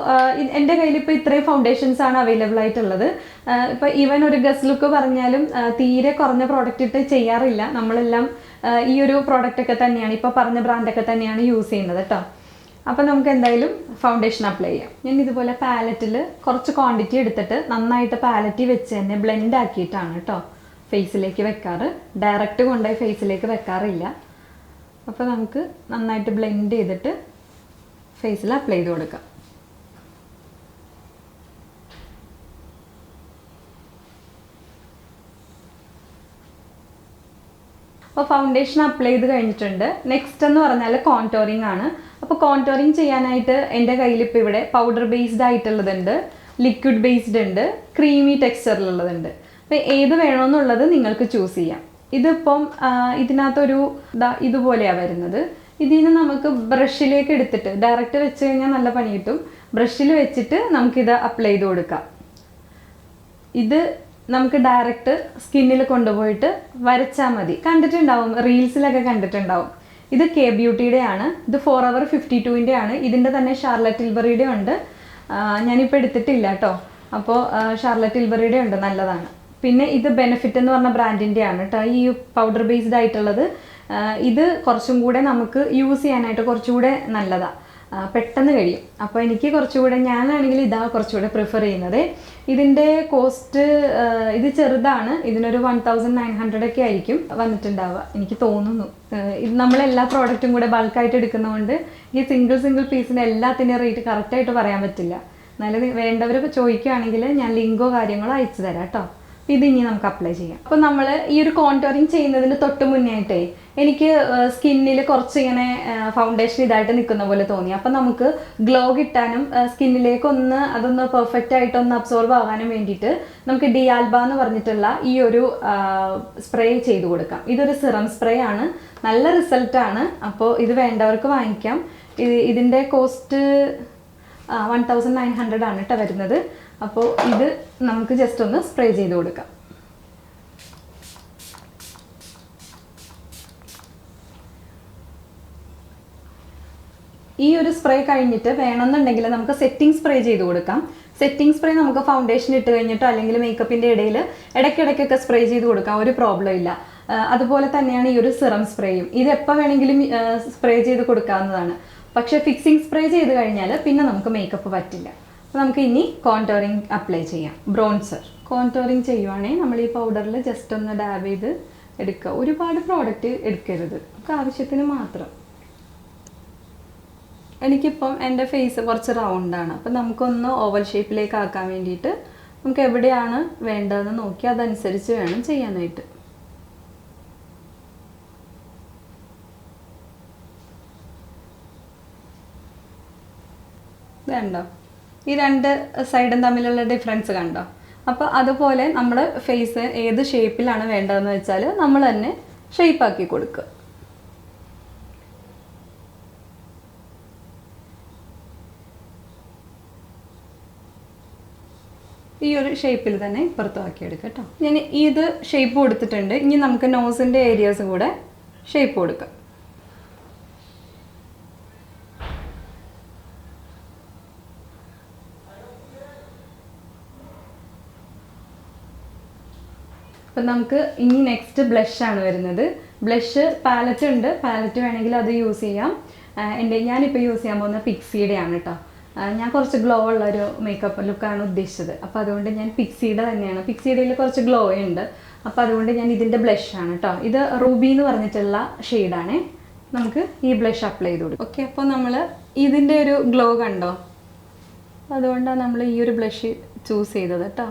എൻ്റെ കയ്യിൽ ഇപ്പോൾ ഇത്രയും ഫൗണ്ടേഷൻസ് ആണ് അവൈലബിൾ ആയിട്ടുള്ളത്. ഇപ്പോൾ ഈവൻ ഒരു ഗസ്റ്റ് ലുക്ക് പറഞ്ഞാലും തീരെ കുറഞ്ഞ പ്രോഡക്റ്റ് ഇട്ട് ചെയ്യാറില്ല. നമ്മളെല്ലാം ഈ ഒരു പ്രോഡക്റ്റൊക്കെ തന്നെയാണ്, ഇപ്പോൾ പറഞ്ഞ ബ്രാൻഡൊക്കെ തന്നെയാണ് യൂസ് ചെയ്യുന്നത് കേട്ടോ. അപ്പോൾ നമുക്ക് എന്തായാലും ഫൗണ്ടേഷൻ അപ്ലൈ ചെയ്യാം. ഞാൻ ഇതുപോലെ പാലറ്റിൽ കുറച്ച് ക്വാണ്ടിറ്റി എടുത്തിട്ട് നന്നായിട്ട് പാലറ്റിൽ വെച്ച് തന്നെ ബ്ലെൻഡ് ആക്കിയിട്ടാണ് കേട്ടോ ഫേസിലേക്ക് വെക്കാറ്. ഡയറക്റ്റ് കൊണ്ടുപോയി ഫേസിലേക്ക് വെക്കാറില്ല. അപ്പോൾ നമുക്ക് നന്നായിട്ട് ബ്ലെൻഡ് ചെയ്തിട്ട് ഫേസിൽ അപ്ലൈ ചെയ്ത് കൊടുക്കാം. അപ്പോൾ ഫൗണ്ടേഷൻ അപ്ലൈ ചെയ്ത് കഴിഞ്ഞിട്ടുണ്ട്. നെക്സ്റ്റ് എന്ന് പറഞ്ഞാൽ കോൺടോറിങ് ആണ്. അപ്പോൾ കോൺടോറിങ് ചെയ്യാനായിട്ട് എൻ്റെ കയ്യിൽ ഇപ്പോൾ ഇവിടെ പൗഡർ ബേസ്ഡ് ആയിട്ടുള്ളതുണ്ട്, ലിക്വിഡ് ബേസ്ഡ് ഉണ്ട്, ക്രീമി ടെക്സ്ചറിലുള്ളതുണ്ട്. അപ്പോൾ ഏത് വേണമെന്നുള്ളത് നിങ്ങൾക്ക് ചൂസ് ചെയ്യാം. ഇതിപ്പം ഇതിനകത്തൊരു ഇതുപോലെയാണ് വരുന്നത്. ഇതിന് നമുക്ക് ബ്രഷിലേക്ക് എടുത്തിട്ട് ഡയറക്റ്റ് വെച്ച് കഴിഞ്ഞാൽ നല്ല പണി കിട്ടും. ബ്രഷിൽ വെച്ചിട്ട് നമുക്കിത് അപ്ലൈ ചെയ്ത് കൊടുക്കാം. ഇത് നമുക്ക് ഡയറക്റ്റ് സ്കിന്നിൽ കൊണ്ടുപോയിട്ട് വരച്ചാൽ മതി. കണ്ടിട്ടുണ്ടാവും, റീൽസിലൊക്കെ കണ്ടിട്ടുണ്ടാവും. ഇത് കെ ബ്യൂട്ടിയുടെ ആണ്. ഇത് Forever 52ൻ്റെ ആണ്. ഇതിൻ്റെ തന്നെ ഷാർലറ്റ് ടിൽബറിയുടെ ഉണ്ട്. ഞാനിപ്പോൾ എടുത്തിട്ടില്ല കേട്ടോ. അപ്പോൾ ഷാർലറ്റ് ടിൽബറിയുടെ ഉണ്ട്, നല്ലതാണ്. പിന്നെ ഇത് ബെനഫിറ്റ് എന്ന് പറഞ്ഞ ബ്രാൻഡിൻ്റെ ആണ് കേട്ടോ ഈ പൗഡർ ബേസ്ഡ് ആയിട്ടുള്ളത്. ഇത് കുറച്ചും കൂടെ നമുക്ക് യൂസ് ചെയ്യാനായിട്ട് കുറച്ചുകൂടെ നല്ലതാണ്, പെട്ടെന്ന് കഴിയും. അപ്പോൾ എനിക്ക് കുറച്ചുകൂടെ, ഞാനാണെങ്കിൽ ഇതാണ് കുറച്ചുകൂടെ പ്രിഫർ ചെയ്യുന്നത്. ഇതിൻ്റെ കോസ്റ്റ് ഇത് ചെറുതാണ്. ഇതിനൊരു 1900 ഒക്കെ ആയിരിക്കും വന്നിട്ടുണ്ടാവുക എനിക്ക് തോന്നുന്നു. ഇത് നമ്മളെല്ലാ പ്രോഡക്റ്റും കൂടെ ബൾക്കായിട്ട് എടുക്കുന്നതുകൊണ്ട് ഈ സിംഗിൾ പീസിന് എല്ലാത്തിൻ്റെയും റേറ്റ് കറക്റ്റായിട്ട് പറയാൻ പറ്റില്ല. എന്നാലും വേണ്ടവർ ചോദിക്കുകയാണെങ്കിൽ ഞാൻ ലിങ്കോ കാര്യങ്ങളോ അയച്ചു തരാം കേട്ടോ. ഇത് ഇനി നമുക്ക് അപ്ലൈ ചെയ്യാം. അപ്പോൾ നമ്മൾ ഈ ഒരു കോൺടോറിങ് ചെയ്യുന്നതിന് തൊട്ട് മുന്നേ ആയിട്ടേ എനിക്ക് സ്കിന്നിൽ കുറച്ച് ഇങ്ങനെ ഫൗണ്ടേഷൻ ഇതായിട്ട് നിൽക്കുന്ന പോലെ തോന്നി. അപ്പം നമുക്ക് ഗ്ലോ കിട്ടാനും സ്കിന്നിലേക്ക് അതൊന്ന് പെർഫെക്റ്റ് ആയിട്ടൊന്ന് അബ്സോർബ് ആകാനും വേണ്ടിയിട്ട് നമുക്ക് ഡിയാൽബ എന്ന് പറഞ്ഞിട്ടുള്ള ഈ ഒരു സ്പ്രേ ചെയ്ത് കൊടുക്കാം. ഇതൊരു സിറം സ്പ്രേ ആണ്, നല്ല റിസൾട്ടാണ്. അപ്പോൾ ഇത് വേണ്ടവർക്ക് വാങ്ങിക്കാം. ഇതിൻ്റെ കോസ്റ്റ് 1900 ആണ് കേട്ടോ വരുന്നത്. അപ്പോൾ ഇത് നമുക്ക് ജസ്റ്റ് ഒന്ന് സ്പ്രേ ചെയ്ത് കൊടുക്കാം. ഈ ഒരു സ്പ്രേ കഴിഞ്ഞിട്ട് വേണമെന്നുണ്ടെങ്കിൽ നമുക്ക് സെറ്റിംഗ് സ്പ്രേ ചെയ്ത് കൊടുക്കാം. സെറ്റിംഗ് സ്പ്രേ നമുക്ക് ഫൗണ്ടേഷൻ ഇട്ട് കഴിഞ്ഞിട്ടോ അല്ലെങ്കിൽ മേക്കപ്പിൻ്റെ ഇടയിൽ ഇടയ്ക്കിടയ്ക്കൊക്കെ സ്പ്രേ ചെയ്ത് കൊടുക്കാം, ഒരു പ്രോബ്ലം ഇല്ല. അതുപോലെ തന്നെയാണ് ഈ ഒരു സിറം സ്പ്രേയും. ഇത് എപ്പോൾ വേണമെങ്കിലും സ്പ്രേ ചെയ്ത് കൊടുക്കാവുന്നതാണ്. പക്ഷേ ഫിക്സിംഗ് സ്പ്രേ ചെയ്ത് കഴിഞ്ഞാൽ പിന്നെ നമുക്ക് മേക്കപ്പ് പറ്റില്ല. അപ്പോൾ നമുക്ക് ഇനി കോൺടോറിങ് അപ്ലൈ ചെയ്യാം. ബ്രോൺസർ കോൺടോറിങ് ചെയ്യുവാണെങ്കിൽ നമ്മൾ ഈ പൗഡറിൽ ജസ്റ്റ് ഒന്ന് ഡാബ് ചെയ്ത് എടുക്കുക. ഒരുപാട് പ്രോഡക്റ്റ് എടുക്കരുത്, നമുക്ക് ആവശ്യത്തിന് മാത്രം. എനിക്കിപ്പം എൻ്റെ ഫേസ് കുറച്ച് റൗണ്ടാണ്. അപ്പം നമുക്കൊന്ന് ഓവൽ ഷേപ്പിലേക്ക് ആക്കാൻ വേണ്ടിയിട്ട് നമുക്ക് എവിടെയാണ് വേണ്ടതെന്ന് നോക്കി അതനുസരിച്ച് വേണം ചെയ്യാനായിട്ട്. കണ്ടോ, ഈ രണ്ട് സൈഡും തമ്മിലുള്ള ഡിഫറൻസ് കണ്ടോ? അപ്പോൾ അതുപോലെ നമ്മൾ ഫേസ് ഏത് ഷേപ്പിലാണ് വേണ്ടതെന്ന് വെച്ചാൽ നമ്മൾ തന്നെ ഷേപ്പാക്കി കൊടുക്കുക. ഈ ഒരു ഷേപ്പിൽ തന്നെ പുറത്താക്കി എടുക്കുക കേട്ടോ. ഞാൻ ഇത് ഷേപ്പ് കൊടുത്തിട്ടുണ്ട്. ഇനി നമുക്ക് നോസിൻ്റെ ഏരിയാസ് കൂടെ ഷേപ്പ് കൊടുക്കാം. അപ്പം നമുക്ക് ഇനി നെക്സ്റ്റ് ബ്ലഷാണ് വരുന്നത്. ബ്ലഷ് പാലറ്റ് ഉണ്ട്, പാലറ്റ് വേണമെങ്കിൽ അത് യൂസ് ചെയ്യാം. ഞാനിപ്പോൾ യൂസ് ചെയ്യാൻ പോകുന്ന പിക്സിയുടെ ആണ് കേട്ടോ. ഞാൻ കുറച്ച് ഗ്ലോ ഉള്ളൊരു മേക്കപ്പ് ലുക്കാണ് ഉദ്ദേശിച്ചത്. അപ്പോൾ അതുകൊണ്ട് ഞാൻ പിക്സിയുടെ തന്നെയാണ്. പിക്സിയുടെയിൽ കുറച്ച് ഗ്ലോ ഉണ്ട്. അപ്പോൾ അതുകൊണ്ട് ഞാൻ ഇതിൻ്റെ ബ്ലഷാണ് കേട്ടോ. ഇത് റൂബി എന്ന് പറഞ്ഞിട്ടുള്ള ഷെയ്ഡാണേ. നമുക്ക് ഈ ബ്ലഷ് അപ്ലൈ ചെയ്ത് കൊടുക്കും. ഓക്കെ, അപ്പോൾ നമ്മൾ ഇതിൻ്റെ ഒരു ഗ്ലോ കണ്ടോ? അതുകൊണ്ടാണ് നമ്മൾ ഈ ഒരു ബ്ലഷ് ചൂസ് ചെയ്തത് കേട്ടോ.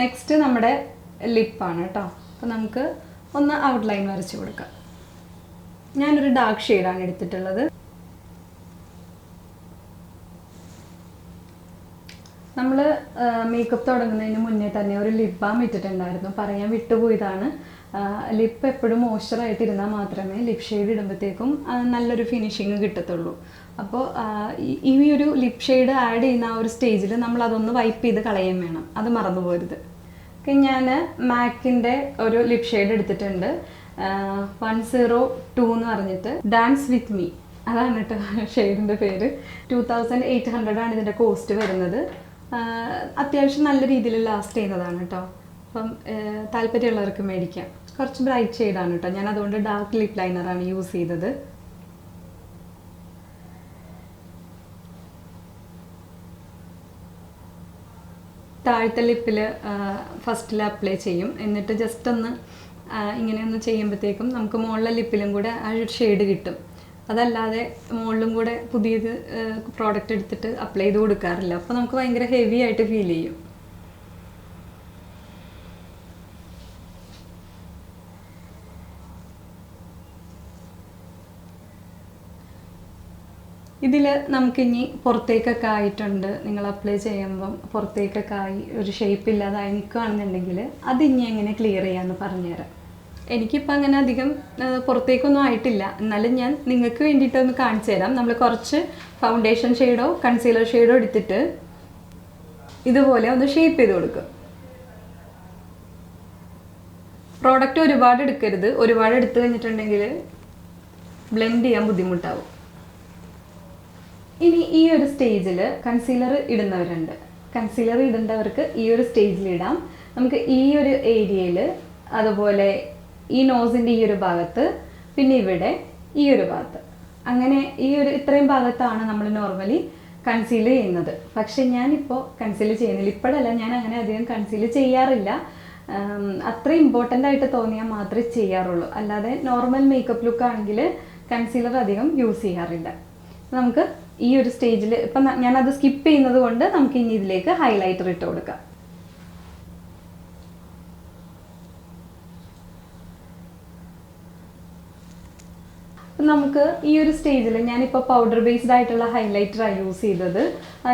നെക്സ്റ്റ് നമ്മുടെ ലിപ്പാണ് കേട്ടോ. അപ്പോൾ നമുക്ക് ഒന്ന് ഔട്ട്ലൈൻ വരച്ച് കൊടുക്കാം. ഞാനൊരു ഡാർക്ക് ഷെയ്ഡാണ് എടുത്തിട്ടുള്ളത്. നമ്മൾ മേക്കപ്പ് തുടങ്ങുന്നതിന് മുന്നേ തന്നെ ഒരു ലിപ് ബാം ഇട്ടിട്ടുണ്ടായിരുന്നു, പറയാൻ വിട്ടുപോയതാണ്. ലിപ്പ് എപ്പോഴും മോയ്സ്ചറായിട്ട് ഇരുന്നാൽ മാത്രമേ ലിപ് ഷെയ്ഡ് ഇടുമ്പോഴത്തേക്കും നല്ലൊരു ഫിനിഷിങ് കിട്ടത്തുള്ളൂ. അപ്പോൾ ഈ ഒരു ലിപ് ഷെയ്ഡ് ആഡ് ചെയ്യുന്ന ആ ഒരു സ്റ്റേജിൽ നമ്മൾ അതൊന്ന് വൈപ്പ് ചെയ്ത് കളയാൻ വേണം, അത് മറന്നു പോരുത്. ഞാൻ മാക്കിൻ്റെ ഒരു ലിപ് ഷെയ്ഡ് എടുത്തിട്ടുണ്ട്, 102 എന്ന് പറഞ്ഞിട്ട് ഡാൻസ് വിത്ത് മീ, അതാണ് കേട്ടോ ഷെയ്ഡിൻ്റെ പേര്. 2800 ആണ് ഇതിൻ്റെ കോസ്റ്റ് വരുന്നത്. അത്യാവശ്യം നല്ല രീതിയിൽ ലാസ്റ്റ് ചെയ്യുന്നതാണ് കേട്ടോ. അപ്പം താല്പര്യമുള്ളവർക്ക് മേടിക്കാം. കുറച്ച് ബ്രൈറ്റ് ഷെയ്ഡാണ് കേട്ടോ, ഞാൻ അതുകൊണ്ട് ഡാർക്ക് ലിപ് ലൈനറാണ് യൂസ് ചെയ്തത്. താഴത്തെ ലിപ്പിൽ ഫസ്റ്റിൽ അപ്ലൈ ചെയ്യും, എന്നിട്ട് ജസ്റ്റ് ഒന്ന് ഇങ്ങനെയൊന്ന് ചെയ്യുമ്പോഴത്തേക്കും നമുക്ക് മുകളിലെ ലിപ്പിലും കൂടെ ആ ഒരു ഷെയ്ഡ് കിട്ടും. അതല്ലാതെ മുകളിലും കൂടെ പുതിയത് പ്രോഡക്റ്റ് എടുത്തിട്ട് അപ്ലൈ ചെയ്ത് കൊടുക്കാറില്ല, അപ്പോൾ നമുക്ക് ഭയങ്കര ഹെവി ആയിട്ട് ഫീൽ ചെയ്യും. ഇതിൽ നമുക്കിനി പുറത്തേക്കൊക്കെ ആയിട്ടുണ്ട്, നിങ്ങൾ അപ്ലൈ ചെയ്യുമ്പം പുറത്തേക്കൊക്കെ ആയി ഒരു ഷേപ്പ് ഇല്ലാതായി നിൽക്കുകയാണെന്നുണ്ടെങ്കിൽ അതിനി എങ്ങനെ ക്ലിയർ ചെയ്യാമെന്ന് പറഞ്ഞുതരാം. എനിക്കിപ്പോൾ അങ്ങനെ അധികം പുറത്തേക്കൊന്നും ആയിട്ടില്ല, എന്നാലും ഞാൻ നിങ്ങൾക്ക് വേണ്ടിയിട്ടൊന്ന് കാണിച്ചു തരാം. നമ്മൾ കുറച്ച് ഫൗണ്ടേഷൻ ഷെയ്ഡോ കൺസീലർ ഷെയ്ഡോ എടുത്തിട്ട് ഇതുപോലെ ഒന്ന് ഷേപ്പ് ചെയ്ത് കൊടുക്കുക. പ്രോഡക്റ്റ് ഒരുപാട് എടുക്കരുത്, ഒരുപാട് എടുത്തു കഴിഞ്ഞിട്ടുണ്ടെങ്കിൽ ബ്ലെൻഡ് ചെയ്യാൻ ബുദ്ധിമുട്ടാവും. ഇനി ഈ ഒരു സ്റ്റേജിൽ കൺസീലർ ഇടുന്നവരുണ്ട്, കൺസീലർ ഇടേണ്ടവർക്ക് ഈ ഒരു സ്റ്റേജിൽ ഇടാം. നമുക്ക് ഈ ഒരു ഏരിയയിൽ, അതുപോലെ ഈ നോസിൻ്റെ ഈ ഒരു ഭാഗത്ത്, പിന്നെ ഇവിടെ ഈ ഒരു ഭാഗത്ത്, അങ്ങനെ ഈ ഒരു ഇത്രയും ഭാഗത്താണ് നമ്മൾ നോർമലി കൺസീൽ ചെയ്യുന്നത്. പക്ഷെ ഞാനിപ്പോൾ കൺസീൽ ചെയ്യുന്നില്ല, ഇപ്പോഴല്ല, ഞാൻ അങ്ങനെ അധികം കൺസീൽ ചെയ്യാറില്ല. അത്ര ഇമ്പോർട്ടൻ്റ് ആയിട്ട് തോന്നിയാൽ മാത്രമേ ചെയ്യാറുള്ളൂ, അല്ലാതെ നോർമൽ മേക്കപ്പ് ലുക്ക് ആണെങ്കിൽ കൺസീലർ അധികം യൂസ് ചെയ്യാറില്ല. നമുക്ക് ഈ ഒരു സ്റ്റേജിൽ ഇപ്പം ഞാനത് സ്കിപ്പ് ചെയ്യുന്നത് കൊണ്ട് നമുക്ക് ഇനി ഇതിലേക്ക് ഹൈലൈറ്റർ ഇട്ട് കൊടുക്കാം. നമുക്ക് ഈ ഒരു സ്റ്റേജിൽ ഞാനിപ്പോൾ പൗഡർ ബേസ്ഡ് ആയിട്ടുള്ള ഹൈലൈറ്ററാണ് യൂസ് ചെയ്തത്.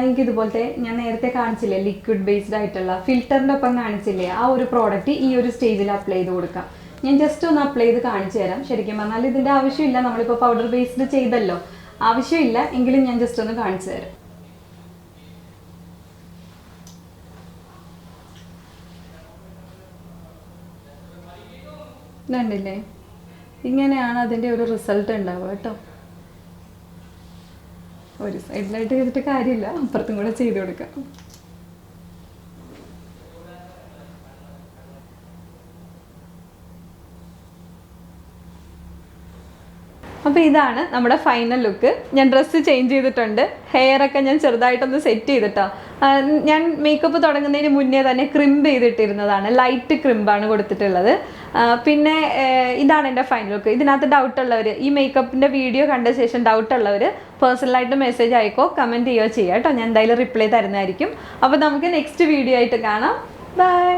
എനിക്ക് ഇതുപോലത്തെ ഞാൻ നേരത്തെ കാണിച്ചില്ലേ ലിക്വിഡ് ബേസ്ഡ് ആയിട്ടുള്ള ഫിൽറ്ററിൻ്റെ ഒപ്പം കാണിച്ചില്ലേ, ആ ഒരു പ്രോഡക്റ്റ് ഈ ഒരു സ്റ്റേജിൽ അപ്ലൈ ചെയ്ത് കൊടുക്കാം. ഞാൻ ജസ്റ്റ് ഒന്ന് അപ്ലൈ ചെയ്ത് കാണിച്ചു തരാം. ശരിക്കും പറഞ്ഞാൽ ഇതിൻ്റെ ആവശ്യമില്ല, നമ്മളിപ്പോൾ പൗഡർ ബേസ്ഡ് ചെയ്തല്ലോ, ആവശ്യമില്ല, എങ്കിലും ഞാൻ ജസ്റ്റ് ഒന്ന് കാണിച്ചു തരാം. ഇതുണ്ടല്ലേ, ഇങ്ങനെയാണ് അതിൻ്റെ ഒരു റിസൾട്ട് ഉണ്ടാവുക കേട്ടോ. ഒരു സൈഡിലായിട്ട് ചെയ്തിട്ട് കാര്യമില്ല, അപ്പുറത്തും കൂടെ ചെയ്ത് കൊടുക്കാം. അപ്പോൾ ഇതാണ് നമ്മുടെ ഫൈനൽ ലുക്ക്. ഞാൻ ഡ്രസ്സ് ചേഞ്ച് ചെയ്തിട്ടുണ്ട്, ഹെയറൊക്കെ ഞാൻ ചെറുതായിട്ടൊന്ന് സെറ്റ് ചെയ്തിട്ടോ. ഞാൻ മേക്കപ്പ് തുടങ്ങുന്നതിന് മുന്നേ തന്നെ ക്രിംപ് ചെയ്തിട്ടിരുന്നതാണ്, ലൈറ്റ് ക്രിമ്പാണ് കൊടുത്തിട്ടുള്ളത്. പിന്നെ ഇതാണ് എൻ്റെ ഫൈനൽ ലുക്ക്. ഇതിനകത്ത് ഡൗട്ടുള്ളവർ, ഈ മേക്കപ്പിൻ്റെ വീഡിയോ കണ്ട ശേഷം ഡൗട്ടുള്ളവർ പേഴ്സണലായിട്ട് മെസ്സേജ് അയക്കോ, കമൻറ്റ് ചെയ്യുകയോ ചെയ്യാം കേട്ടോ. ഞാൻ എന്തായാലും റിപ്ലൈ തരുന്നതായിരിക്കും. അപ്പോൾ നമുക്ക് നെക്സ്റ്റ് വീഡിയോ ആയിട്ട് കാണാം. ബൈ.